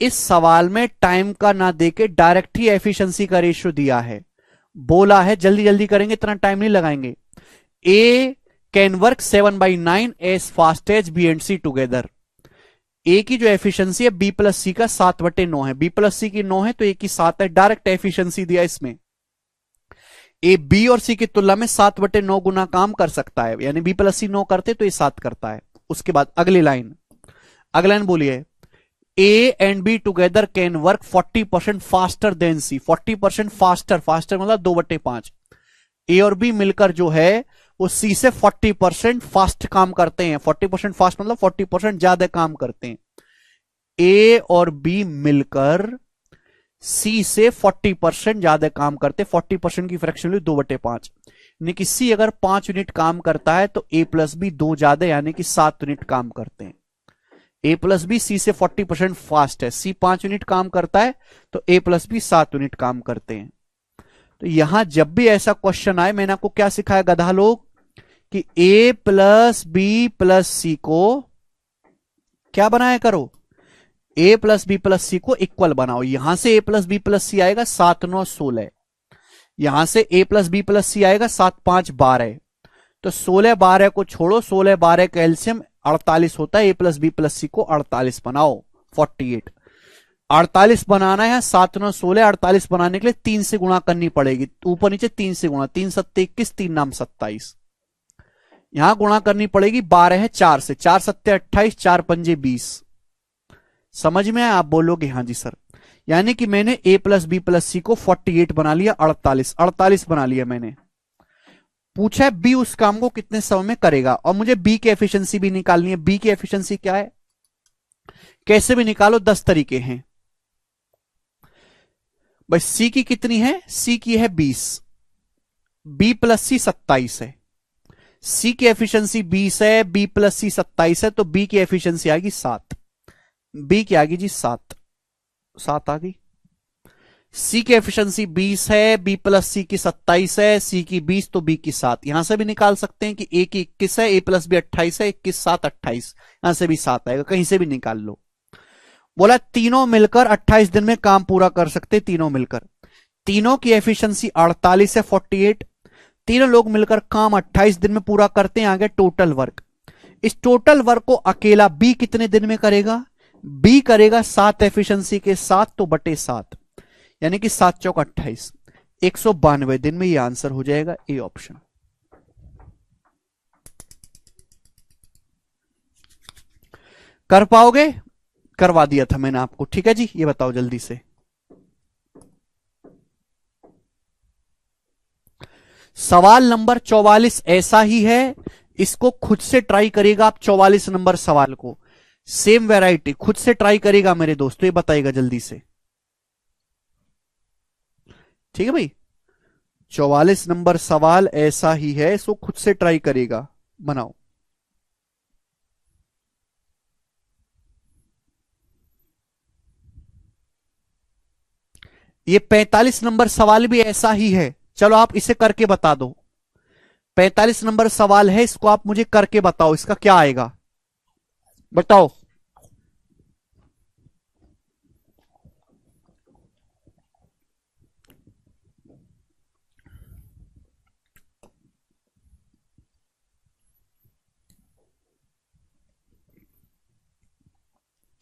इस सवाल में टाइम का ना देके डायरेक्ट ही एफिशिएंसी का रेशियो दिया है, बोला है जल्दी जल्दी करेंगे, इतना टाइम नहीं लगाएंगे। A can work 7/9 as fast as B and C together. A की जो एफिशिएंसी है बी प्लस सी का 7/9 है, बी प्लस सी की 9 है तो ए की 7 है, डायरेक्ट एफिशिएंसी दिया इसमें। ए बी और सी की तुलना में 7/9 गुना काम कर सकता है, यानी बी प्लस सी 9 करते तो ये 7 करता है। उसके बाद अगली लाइन, अगला लाइन बोलिए, A and B together can work 40% faster than C. 40% faster, faster मतलब 2/5। ए और बी मिलकर जो है वो सी से 40% फास्ट काम करते हैं। 40% फास्ट मतलब 40% ज्यादा काम करते हैं। ए और बी मिलकर सी से 40% ज्यादा काम करते हैं। 40% की फ्रैक्शन वैल्यू 2/5, यानी कि सी अगर 5 यूनिट काम करता है तो ए प्लस बी 2 ज्यादा यानी कि 7 यूनिट काम करते हैं। ए प्लस बी सी से 40% फास्ट है, सी 5 यूनिट काम करता है तो ए प्लस बी 7 यूनिट काम करते हैं। तो यहां जब भी ऐसा क्वेश्चन आए, मैंने आपको क्या सिखाया गधा लोग, कि ए प्लस बी प्लस सी को क्या बनाया करो, ए प्लस बी प्लस सी को इक्वल बनाओ। यहां से ए प्लस बी प्लस सी आएगा 7 9 16, यहां से ए प्लस बी प्लस सी आएगा 7 5 12, तो 16 12 को छोड़ो, 16 12 का एलसीएम 48 होता है। ए प्लस बी प्लस सी को 48 बनाओ, 48। 48 बनाना है, 7 9 16, 48 बनाने के लिए 3 से गुणा करनी पड़ेगी, ऊपर नीचे 3 से गुणा, 3 7 21, 3 नाम 27। यहां गुणा करनी पड़ेगी, 12 है 4 से, 4 7 28, 4 पंजे 20। समझ में आया? आप बोलोगे हाँ जी सर। यानी कि मैंने ए प्लस बी प्लस सी को 48 बना लिया, 48 बना लिया मैंने। पूछा है बी उस काम को कितने समय में करेगा, और मुझे बी की एफिशिएंसी भी निकालनी है। बी की एफिशिएंसी क्या है, कैसे भी निकालो, 10 तरीके हैं। भाई सी की कितनी है, सी की है 20, बी प्लस सी 27 है, सी की एफिशिएंसी 20 है, बी प्लस सी 27 है, तो बी की एफिशिएंसी आ गई 7, बी की आ गई जी 7, 7 आ गई। सी की एफिशिएंसी 20 है, बी प्लस सी की 27 है, सी की 20 तो बी की 7। यहां से भी निकाल सकते हैं कि ए की 21 है, ए प्लस बी 28 है, 21 7 28, यहां से भी 7 आएगा, कहीं से भी निकाल लो। बोला तीनों मिलकर 28 दिन में काम पूरा कर सकते, तीनों मिलकर, तीनों की एफिशिएंसी 48 है 48, तीनों लोग मिलकर काम 28 दिन में पूरा करते हैं। आगे टोटल वर्क, इस टोटल वर्क को अकेला बी कितने दिन में करेगा, बी करेगा 7 एफिशिएंसी के साथ, तो बटे 7, यानी कि 7 चौक 28, 192 दिन में ये आंसर हो जाएगा ए ऑप्शन। कर पाओगे, करवा दिया था मैंने आपको, ठीक है जी। ये बताओ जल्दी से, सवाल नंबर 44 ऐसा ही है, इसको खुद से ट्राई करेगा आप, 44 नंबर सवाल को, सेम वैरायटी खुद से ट्राई करेगा मेरे दोस्तों, ये बताएगा जल्दी से, ठीक है भाई। 44 नंबर सवाल ऐसा ही है, इसको खुद से ट्राई करेगा, बनाओ। ये 45 नंबर सवाल भी ऐसा ही है, चलो आप इसे करके बता दो। 45 नंबर सवाल है, इसको आप मुझे करके बताओ, इसका क्या आएगा बताओ।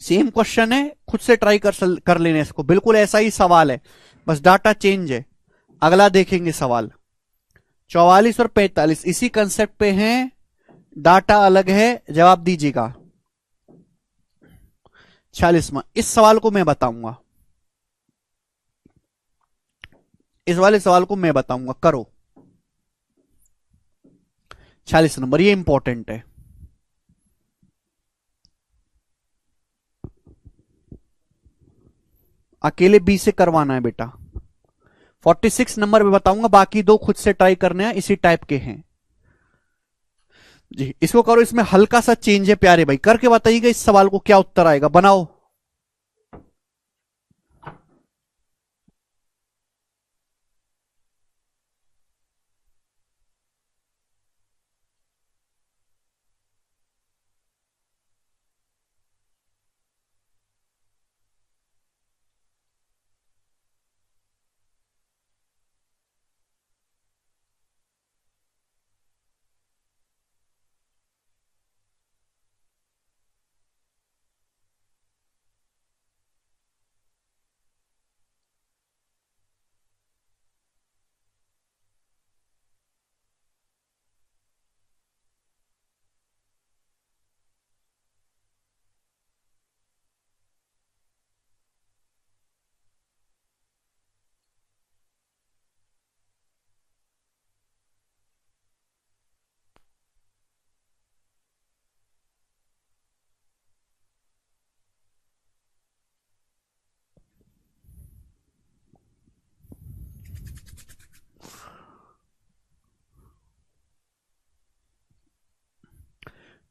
सेम क्वेश्चन है, खुद से ट्राई कर लेने इसको, बिल्कुल ऐसा ही सवाल है, बस डाटा चेंज है। अगला देखेंगे सवाल 44 और 45 इसी कंसेप्ट पे हैं, डाटा अलग है, जवाब दीजिएगा। 46वां, इस सवाल को मैं बताऊंगा, इस वाले सवाल को मैं बताऊंगा, करो। 46 नंबर, ये इंपॉर्टेंट है। अकेले बी से करवाना है बेटा। 46 नंबर में बताऊंगा, बाकी दो खुद से ट्राई करने हैं, इसी टाइप के हैं जी। इसको करो, इसमें हल्का सा चेंज है प्यारे भाई, करके बताइएगा इस सवाल को क्या उत्तर आएगा, बनाओ।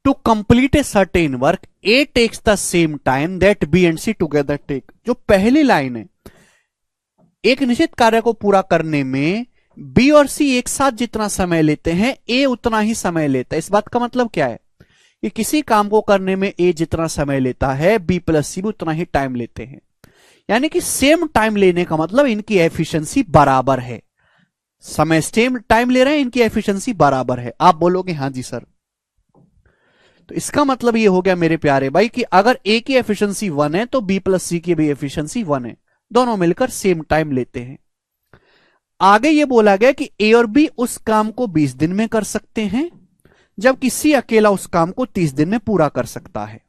To complete a certain work A takes the same time that B and C together take. जो पहली लाइन है, एक निश्चित कार्य को पूरा करने में बी और सी एक साथ जितना समय लेते हैं, ए उतना ही समय लेता है। इस बात का मतलब क्या है कि किसी काम को करने में ए जितना समय लेता है, बी प्लस सी भी उतना ही टाइम लेते हैं, यानी कि सेम टाइम लेने का मतलब इनकी एफिशिएंसी बराबर है। समय सेम टाइम ले रहे हैं, इनकी एफिशिएंसी बराबर है। आप बोलोगे हाँ जी सर, तो इसका मतलब ये हो गया मेरे प्यारे भाई कि अगर ए की एफिशिएंसी 1 है तो बी प्लस सी की भी एफिशिएंसी 1 है, दोनों मिलकर सेम टाइम लेते हैं। आगे ये बोला गया कि ए और बी उस काम को 20 दिन में कर सकते हैं, जबकि सी अकेला उस काम को 30 दिन में पूरा कर सकता है।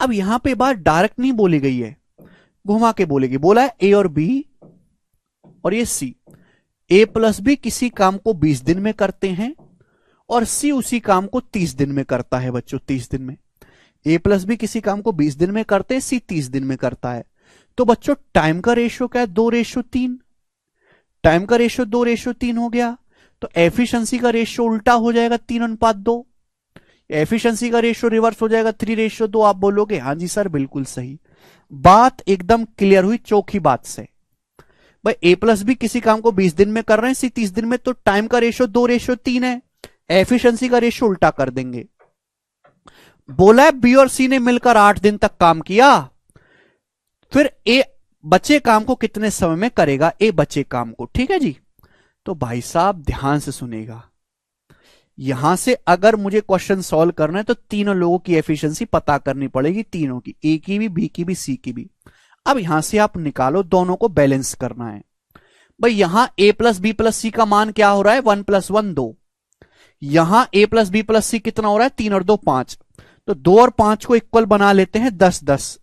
अब यहां पे बात डायरेक्ट नहीं बोली गई है, घुमा के बोलेगी। बोला है ए और बी और ये सी, ए प्लस बी किसी काम को 20 दिन में करते हैं और सी उसी काम को 30 दिन में करता है। बच्चों 30 दिन में ए प्लस बी किसी काम को 20 दिन में करते हैं, सी 30 दिन में करता है। तो बच्चों टाइम का रेशियो क्या है? 2:3। टाइम का रेशियो 2:3 हो गया, तो एफिशिएंसी का रेशियो उल्टा हो जाएगा 3:2। एफिशिएंसी का रेशियो रिवर्स हो जाएगा 3:2। आप बोलोगे हाँ जी सर बिल्कुल सही। बात एकदम क्लियर हुई चौखी बात से। भाई ए प्लस बी किसी काम को 20 दिन में कर रहे हैं, सी 30 दिन में, तो टाइम का रेशियो 2:3 है, एफिशिएंसी का रेशियो उल्टा कर देंगे। बोला है बी और सी ने मिलकर 8 दिन तक काम किया, फिर ए बचे काम को कितने समय में करेगा? ए बचे काम को, ठीक है जी। तो भाई साहब ध्यान से सुनेगा, यहां से अगर मुझे क्वेश्चन सॉल्व करना है तो तीनों लोगों की एफिशिएंसी पता करनी पड़ेगी, तीनों की, ए की भी, बी की भी, सी की भी। अब यहां से आप निकालो, दोनों को बैलेंस करना है। भाई यहां ए प्लस बी प्लस सी का मान क्या हो रहा है? 1 + 1 2। यहां ए प्लस बी प्लस सी कितना हो रहा है? 3 और 2 5। तो 2 और 5 को इक्वल बना लेते हैं 10 10।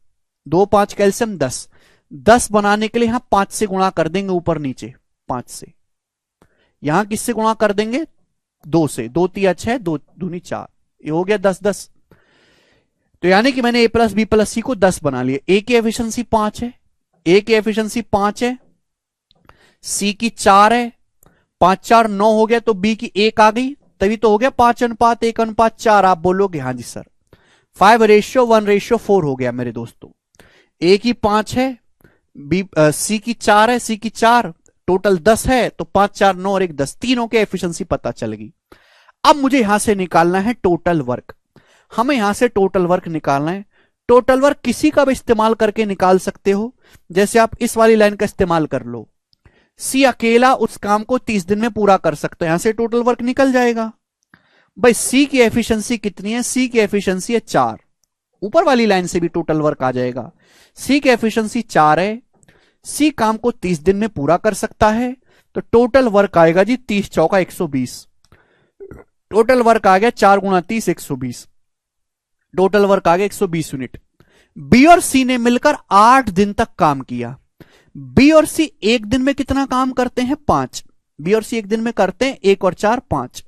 2 5 कैल्शियम 10। 10 बनाने के लिए यहां 5 से गुणा कर देंगे, ऊपर नीचे 5 से। यहां किससे गुणा कर देंगे? 2 से। 2 3 6, 2 दूनी 4, ये हो गया 10 10। तो यानी कि मैंने ए प्लस बी प्लस सी को 10 बना लिया। ए की एफिशिएंसी 5 है, ए की एफिशिएंसी 5 है, सी की 4 है, 5 4 9 हो गया, तो बी की 1 आ गई, तभी तो हो गया 5:1:4। आप बोलोगे हाँ जी सर। 5:1:4 हो गया मेरे दोस्तों। ए की 5 है, बी सी की 4 है, सी की 4, टोटल 10 है, तो 5 4 9 और 1 10, तीनों के एफिशिएंसी पता चल गई। अब मुझे यहां से निकालना है टोटल वर्क। हमें यहां से टोटल वर्क निकालना है। टोटल वर्क किसी का भी इस्तेमाल करके निकाल सकते हो, जैसे आप इस वाली लाइन का इस्तेमाल कर लो। सी अकेला उस काम को 30 दिन में पूरा कर सकते हो, यहां से टोटल वर्क निकल जाएगा। भाई सी की एफिशिएंसी कितनी है? सी की एफिशिएंसी है 4। ऊपर वाली लाइन से भी टोटल वर्क आ जाएगा। सी की एफिशिएंसी 4 है, सी काम को 30 दिन में पूरा कर सकता है, तो टोटल वर्क आएगा जी 30 चौका 120। टोटल वर्क आ गया 4 × 30 120। टोटल वर्क आ गया 120 यूनिट। बी और सी ने मिलकर 8 दिन तक काम किया। बी और सी एक दिन में कितना काम करते हैं? 5। बी और सी एक दिन में करते हैं 1 और 4 5।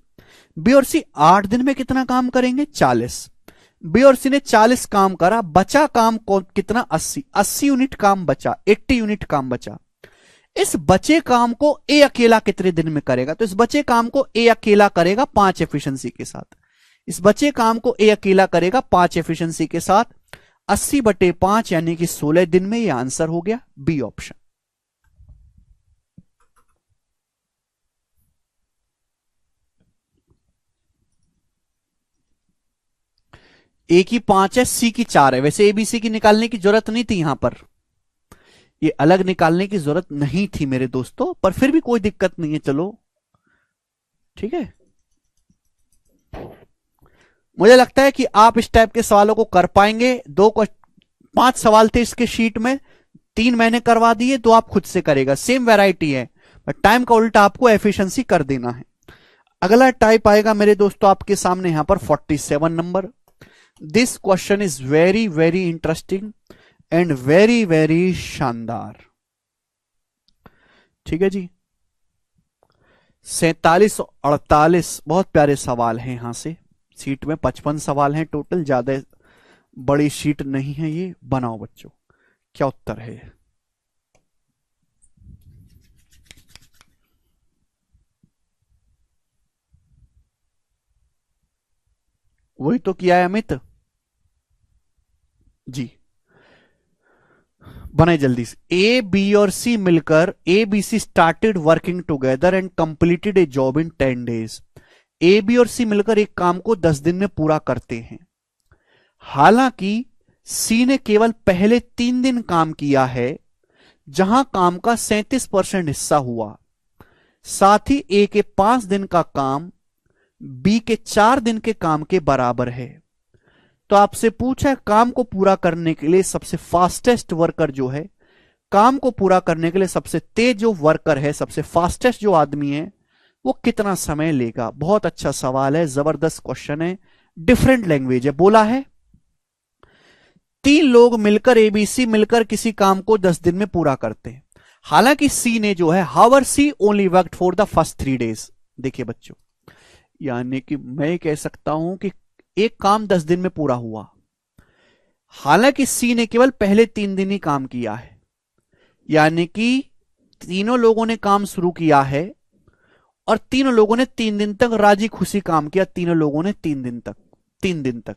बी और सी 8 दिन में कितना काम करेंगे? 40। बी और सी ने 40 काम करा, बचा काम कितना? 80। 80 यूनिट काम बचा, 80 यूनिट काम बचा। इस बचे काम को ए अकेला कितने दिन में करेगा? तो इस बचे काम को ए अकेला करेगा 5 एफिशिएंसी के साथ। इस बचे काम को ए अकेला करेगा 5 एफिशिएंसी के साथ। 80/5 यानी कि 16 दिन में। यह आंसर हो गया बी ऑप्शन। ए की 5 है, सी की 4 है। वैसे एबीसी की निकालने की जरूरत नहीं थी, यहां पर ये अलग निकालने की जरूरत नहीं थी मेरे दोस्तों, पर फिर भी कोई दिक्कत नहीं है, चलो ठीक है। मुझे लगता है कि आप इस टाइप के सवालों को कर पाएंगे। 5 सवाल थे इसके शीट में, 3 मैंने करवा दिए, तो आप खुद से करेगा। सेम वैरायटी है, बट टाइम का उल्टा आपको एफिशिएंसी कर देना है। अगला टाइप आएगा मेरे दोस्तों आपके सामने यहां पर 47 number. This question is very very interesting and very very शानदार, ठीक है जी। 47 और 48 बहुत प्यारे सवाल हैं। यहां से सीट में 55 सवाल हैं टोटल, ज्यादा बड़ी शीट नहीं है ये। बनाओ बच्चों, क्या उत्तर है? वही तो किया है अमित जी। बनाए जल्दी से। ए बी और सी मिलकर A B C started working together and completed a job in 10 days. A B और सी मिलकर एक काम को 10 दिन में पूरा करते हैं। हालांकि सी ने केवल पहले 3 दिन काम किया है, जहां काम का 37% हिस्सा हुआ। साथ ही ए के 5 दिन का काम बी के 4 दिन के काम के बराबर है। तो आपसे पूछा है काम को पूरा करने के लिए सबसे फास्टेस्ट वर्कर जो है, काम को पूरा करने के लिए सबसे तेज जो वर्कर है, सबसे फास्टेस्ट जो आदमी है, वो कितना समय लेगा। बहुत अच्छा सवाल है, जबरदस्त क्वेश्चन है, डिफरेंट लैंग्वेज है। बोला है 3 लोग मिलकर एबीसी मिलकर किसी काम को 10 दिन में पूरा करते हैं। हालांकि सी ने जो है, however C only worked for the first 3 days. देखिए बच्चों, यानी कि मैं कह सकता हूं कि एक काम 10 दिन में पूरा हुआ, हालांकि सी ने केवल पहले 3 दिन ही काम किया है। यानी कि तीनों लोगों ने काम शुरू किया है और तीनों लोगों ने 3 दिन तक राजी खुशी काम किया, तीनों लोगों ने 3 दिन तक, 3 दिन तक।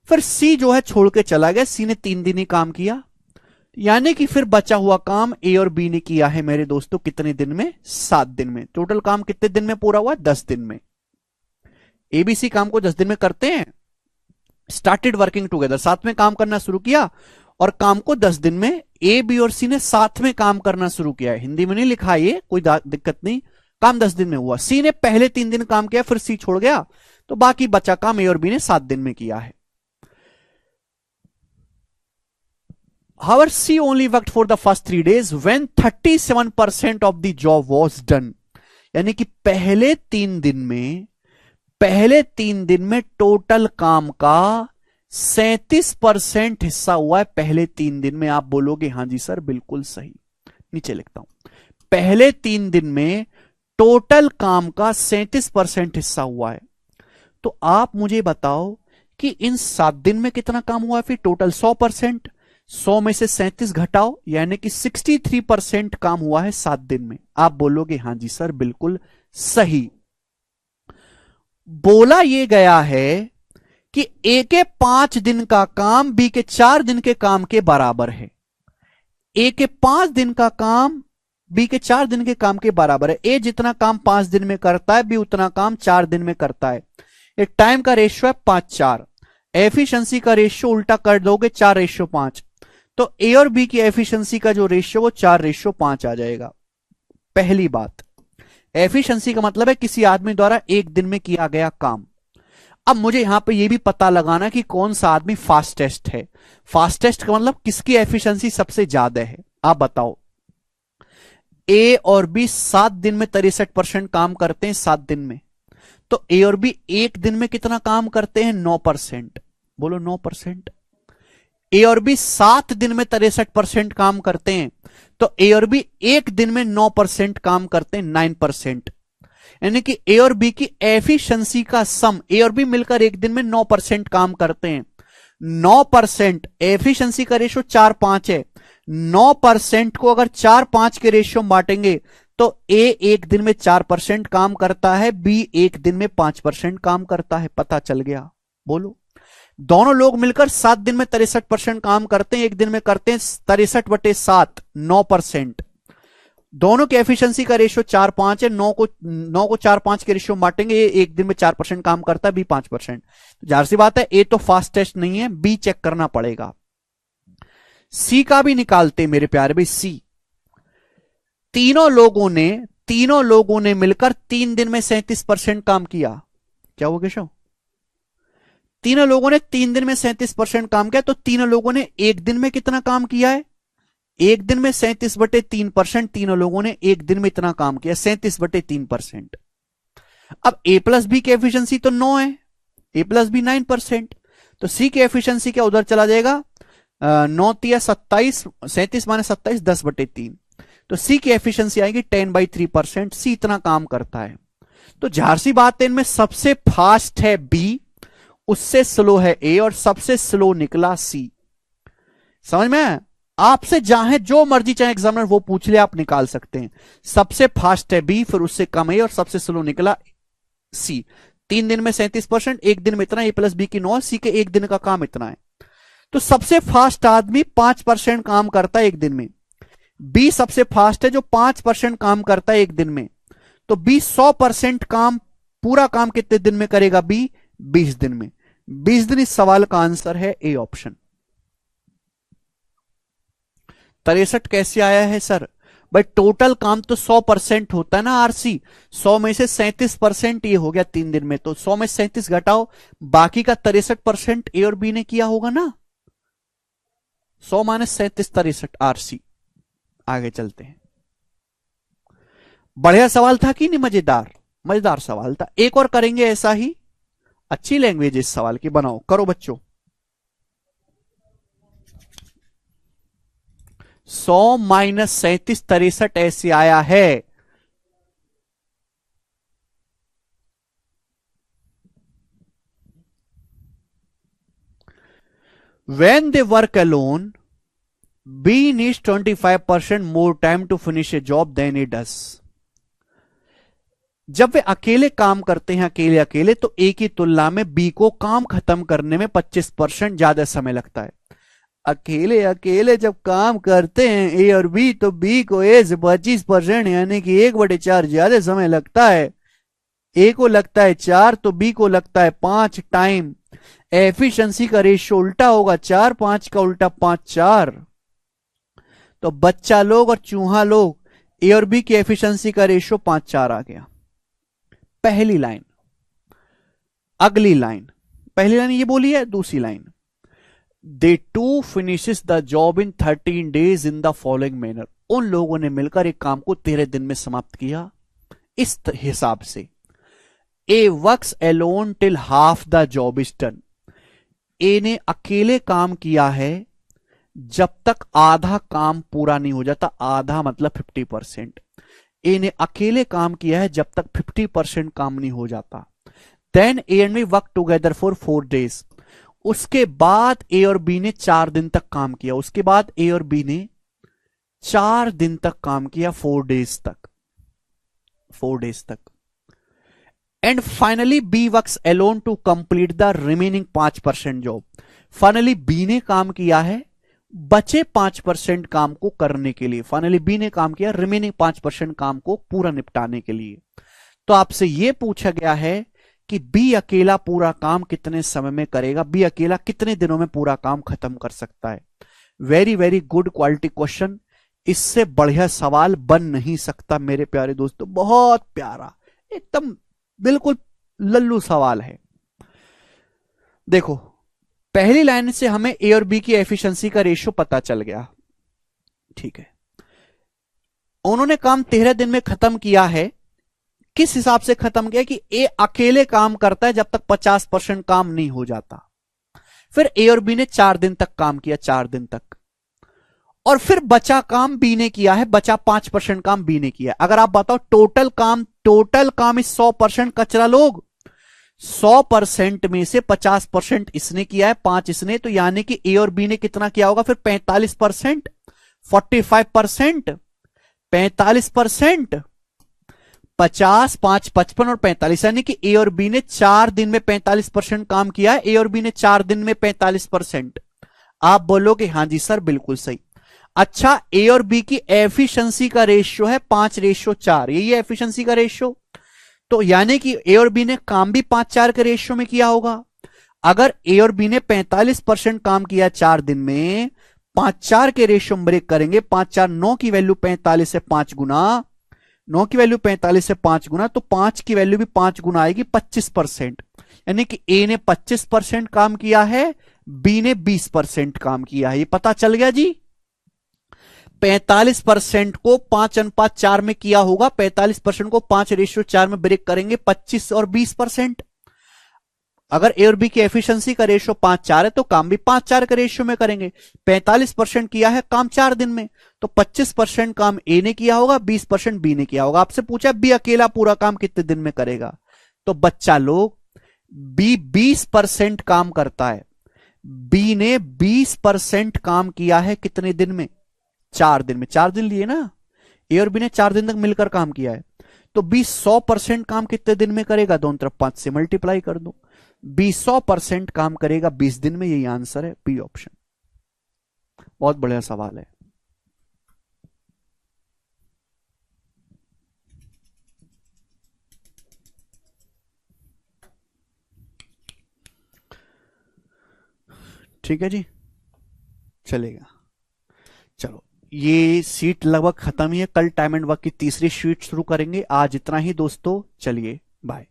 फिर सी जो है छोड़ के चला गया, सी ने 3 दिन ही काम किया, यानी कि फिर बचा हुआ काम ए और बी ने किया है मेरे दोस्तों कितने दिन में? 7 दिन में। टोटल काम कितने दिन में पूरा हुआ? 10 दिन में। एबीसी काम को 10 दिन में करते हैं। स्टार्टेड वर्किंग टुगेदर, साथ में काम करना शुरू किया और काम को 10 दिन में ए बी और सी ने साथ में काम करना शुरू किया है। हिंदी में नहीं लिखा ये, कोई दिक्कत नहीं, काम 10 दिन में हुआ। सी ने पहले 3 दिन काम किया, फिर सी छोड़ गया, तो बाकी बचा काम ए और बी ने 7 दिन में किया है। However, C only worked for the first 3 days when 37% of the job was done. यानी कि पहले तीन दिन में टोटल काम का 37% हिस्सा हुआ है पहले 3 दिन में। आप बोलोगे हाँ जी सर बिल्कुल सही, नीचे लिखता हूं, पहले 3 दिन में टोटल काम का 37% हिस्सा हुआ है। तो आप मुझे बताओ कि इन 7 दिन में कितना काम हुआ है? फिर टोटल 100%, 100 में से 37 घटाओ, यानी कि 63% काम हुआ है 7 दिन में। आप बोलोगे हाँ जी सर बिल्कुल सही। बोला यह गया है कि ए के 5 दिन का काम बी के 4 दिन के काम के बराबर है। ए के 5 दिन का काम बी के 4 दिन के काम के बराबर है। ए जितना काम 5 दिन में करता है, बी उतना काम 4 दिन में करता है। एक टाइम का रेशियो है 5:4। एफिशिएंसी का रेशियो उल्टा कर दोगे 4:5, तो ए और बी की एफिशिएंसी का जो रेशियो वो 4:5 आ जाएगा। पहली बात, एफिशिएंसी का मतलब है किसी आदमी द्वारा एक दिन में किया गया काम। अब मुझे यहां पे ये भी पता लगाना कि कौन सा आदमी फास्टेस्ट है। फास्टेस्ट का मतलब किसकी एफिशिएंसी सबसे ज्यादा है। आप बताओ, ए और बी 7 दिन में 63% काम करते हैं 7 दिन में, तो ए और बी एक दिन में कितना काम करते हैं? 9%। बोलो 9%। ए और बी 7 दिन में 63% काम करते हैं, तो ए और बी एक दिन में 9% काम करते हैं, 9%। यानी कि ए और बी की एफिशिएंसी का सम, ए और बी मिलकर एक दिन में 9% काम करते हैं। 9%, एफिशिएंसी का रेशियो 4:5 है। 9% को अगर 4:5 के रेशियो में बांटेंगे तो ए एक दिन में 4% काम करता है, बी एक दिन में 5% काम करता है। पता चल गया? बोलो। दोनों लोग मिलकर 7 दिन में 63% काम करते हैं, एक दिन में करते हैं 63/7, 9%। दोनों की एफिशिएंसी का रेशियो 4:5 है। 9 को 4:5 के रेशियो में बांटेंगे, एक दिन में 4% काम करता है, बी 5%। जाहिर सी बात है ए तो फास्टेस्ट नहीं है, बी चेक करना पड़ेगा। सी का भी निकालते मेरे प्यारे भाई। सी, तीनों लोगों ने मिलकर 3 दिन में 37% काम किया। क्या हो गया? तीनों लोगों ने 3 दिन में 37% काम किया, तो तीनों लोगों ने एक दिन में कितना काम किया है? एक दिन में 37/3%। तीनों लोगों ने एक दिन में इतना काम किया, 37/3%। अब ए प्लस बी की एफिशिएंसी तो 9 है, ए प्लस बी 9%, तो सी की एफिशिएंसी क्या उधर चला जाएगा? 9 तिया 27, 37 माने 27, 10/3, तो सी की एफिशिएंसी आएगी 10/3%। सी इतना काम करता है। तो जाहिर सी बात है इनमें सबसे फास्ट है बी, उससे स्लो है ए, और सबसे स्लो निकला सी। समझ में? आपसे चाहे जो मर्जी चाहे एग्जामिनर वो पूछ ले, आप निकाल सकते हैं। सबसे फास्ट है बी, फिर उससे कम है, और सबसे स्लो निकला सी। 3 दिन में 37%, एक दिन में इतना, ए प्लस बी की 9, सी के एक दिन का काम इतना है। तो सबसे फास्ट आदमी 5% काम करता है एक दिन में। बी सबसे फास्ट है जो 5% काम करता है एक दिन में, तो बी 100% काम, पूरा काम कितने दिन में करेगा? बी 20 दिन में। 20 दिन इस सवाल का आंसर है ए ऑप्शन। 63 कैसे आया है सर? भाई टोटल काम तो 100% होता है ना आरसी, 100 में से 37% ये हो गया 3 दिन में, तो 100 में 37 घटाओ, बाकी का 63% ए और बी ने किया होगा ना। 100 माइनस 37, 63 आरसी। आगे चलते हैं। बढ़िया सवाल था कि नहीं? मजेदार, मजेदार सवाल था। एक और करेंगे ऐसा ही, अच्छी लैंग्वेज इस सवाल की, बनाओ, करो बच्चों। 100 माइनस 37, 63 ऐसे आया है। When they work alone, B needs 25% more time to finish a job than it does. जब वे अकेले काम करते हैं, अकेले अकेले, तो ए की तुलना में बी को काम खत्म करने में 25% ज्यादा समय लगता है। अकेले अकेले जब काम करते हैं ए और बी, तो बी को ए से 25% यानी कि 1/4 ज्यादा समय लगता है। ए को लगता है 4 तो बी को लगता है 5 टाइम। एफिशिएंसी का रेशियो उल्टा होगा, 4-5 का उल्टा 5-4। तो बच्चा लोग और चूहा लोग, ए और बी की एफिशिएंसी का रेशियो 5-4 आ गया। पहली लाइन। अगली लाइन, पहली लाइन ये बोली है, दूसरी line, they two finishes the job in 13 days in the following manner. उन लोगों ने मिलकर एक काम को 13 दिन में समाप्त किया इस हिसाब से। A works alone till half the job is done. A ने अकेले काम किया है जब तक आधा काम पूरा नहीं हो जाता। आधा मतलब 50%। ए ने अकेले काम किया है जब तक 50% काम नहीं हो जाता। Then A and B work together for 4 days। उसके बाद ए और बी ने 4 दिन तक काम किया। उसके बाद ए और बी ने 4 दिन तक काम किया, 4 days तक, 4 days तक। And finally B works alone to complete the remaining 5% job. Finally B ने काम किया है बचे 5% काम को करने के लिए। फाइनली बी ने काम किया रिमेनिंग 5% काम को पूरा निपटाने के लिए। तो आपसे यह पूछा गया है कि बी अकेला पूरा काम कितने समय में करेगा, बी अकेला कितने दिनों में पूरा काम खत्म कर सकता है। Very very good quality question. इससे बढ़िया सवाल बन नहीं सकता मेरे प्यारे दोस्तों। बहुत प्यारा, एकदम बिल्कुल लल्लू सवाल है। देखो, पहली लाइन से हमें ए और बी की एफिशिएंसी का रेशियो पता चल गया, ठीक है। उन्होंने काम 13 दिन में खत्म किया है। किस हिसाब से खत्म किया कि ए अकेले काम करता है जब तक 50% काम नहीं हो जाता। फिर ए और बी ने 4 दिन तक काम किया, 4 दिन तक, और फिर बचा काम बी ने किया है, बचा 5% काम बी ने किया है। अगर आप बताओ टोटल काम इस 100% कचरा लोग, 100% में से 50% इसने किया है, 5 इसने, तो यानी कि ए और बी ने कितना किया होगा फिर 45%, 45%, 45%, 50, 5, 55 और 45, यानी कि ए और बी ने 4 दिन में 45% काम किया है। ए और बी ने 4 दिन में 45%। आप बोलोगे हां जी सर बिल्कुल सही। अच्छा, ए और बी की एफिशिएंसी का रेशियो है 5:4, यही है एफिशिएंसी का रेशियो। तो यानी कि ए और बी ने काम भी 5-4 के रेशियो में किया होगा। अगर ए और बी ने 45% काम किया 4 दिन में, 5-4 के रेशियो में ब्रेक करेंगे, 5-4 9 की वैल्यू 45 से 5 गुना, 9 की वैल्यू 45 से 5 गुना, तो 5 की वैल्यू भी 5 गुना आएगी 25%। यानी कि ए ने 25% काम किया है, बी ने 20% काम किया है। ये पता चल गया जी। 45% को 5:4 में किया होगा, 45% को 5:4 में ब्रेक करेंगे, 25 और 20%। अगर ए और बी की एफिशिएंसी का रेशियो 5-4 है तो काम भी 5-4 के रेशियो में करेंगे। 45% किया है काम 4 दिन में, तो 25% काम ए ने किया होगा, 20% बी ने किया होगा। आपसे पूछा बी अकेला पूरा काम कितने दिन में करेगा, तो बच्चा लोग बी 20% काम करता है। बी ने 20% काम किया है कितने दिन में, 4 दिन में। 4 दिन लिए ना, ए और बी ने 4 दिन तक मिलकर काम किया है, तो बी 100% काम कितने दिन में करेगा, दोनों तरफ 5 से मल्टीप्लाई कर दो। बी 100% काम करेगा 20 दिन में। यही आंसर है, बी ऑप्शन। बहुत बढ़िया सवाल है। ठीक है जी, चलेगा। चलो, ये सीट लगभग खत्म ही है। कल टाइम एंड वर्क की तीसरी शीट शुरू करेंगे। आज इतना ही दोस्तों, चलिए बाय।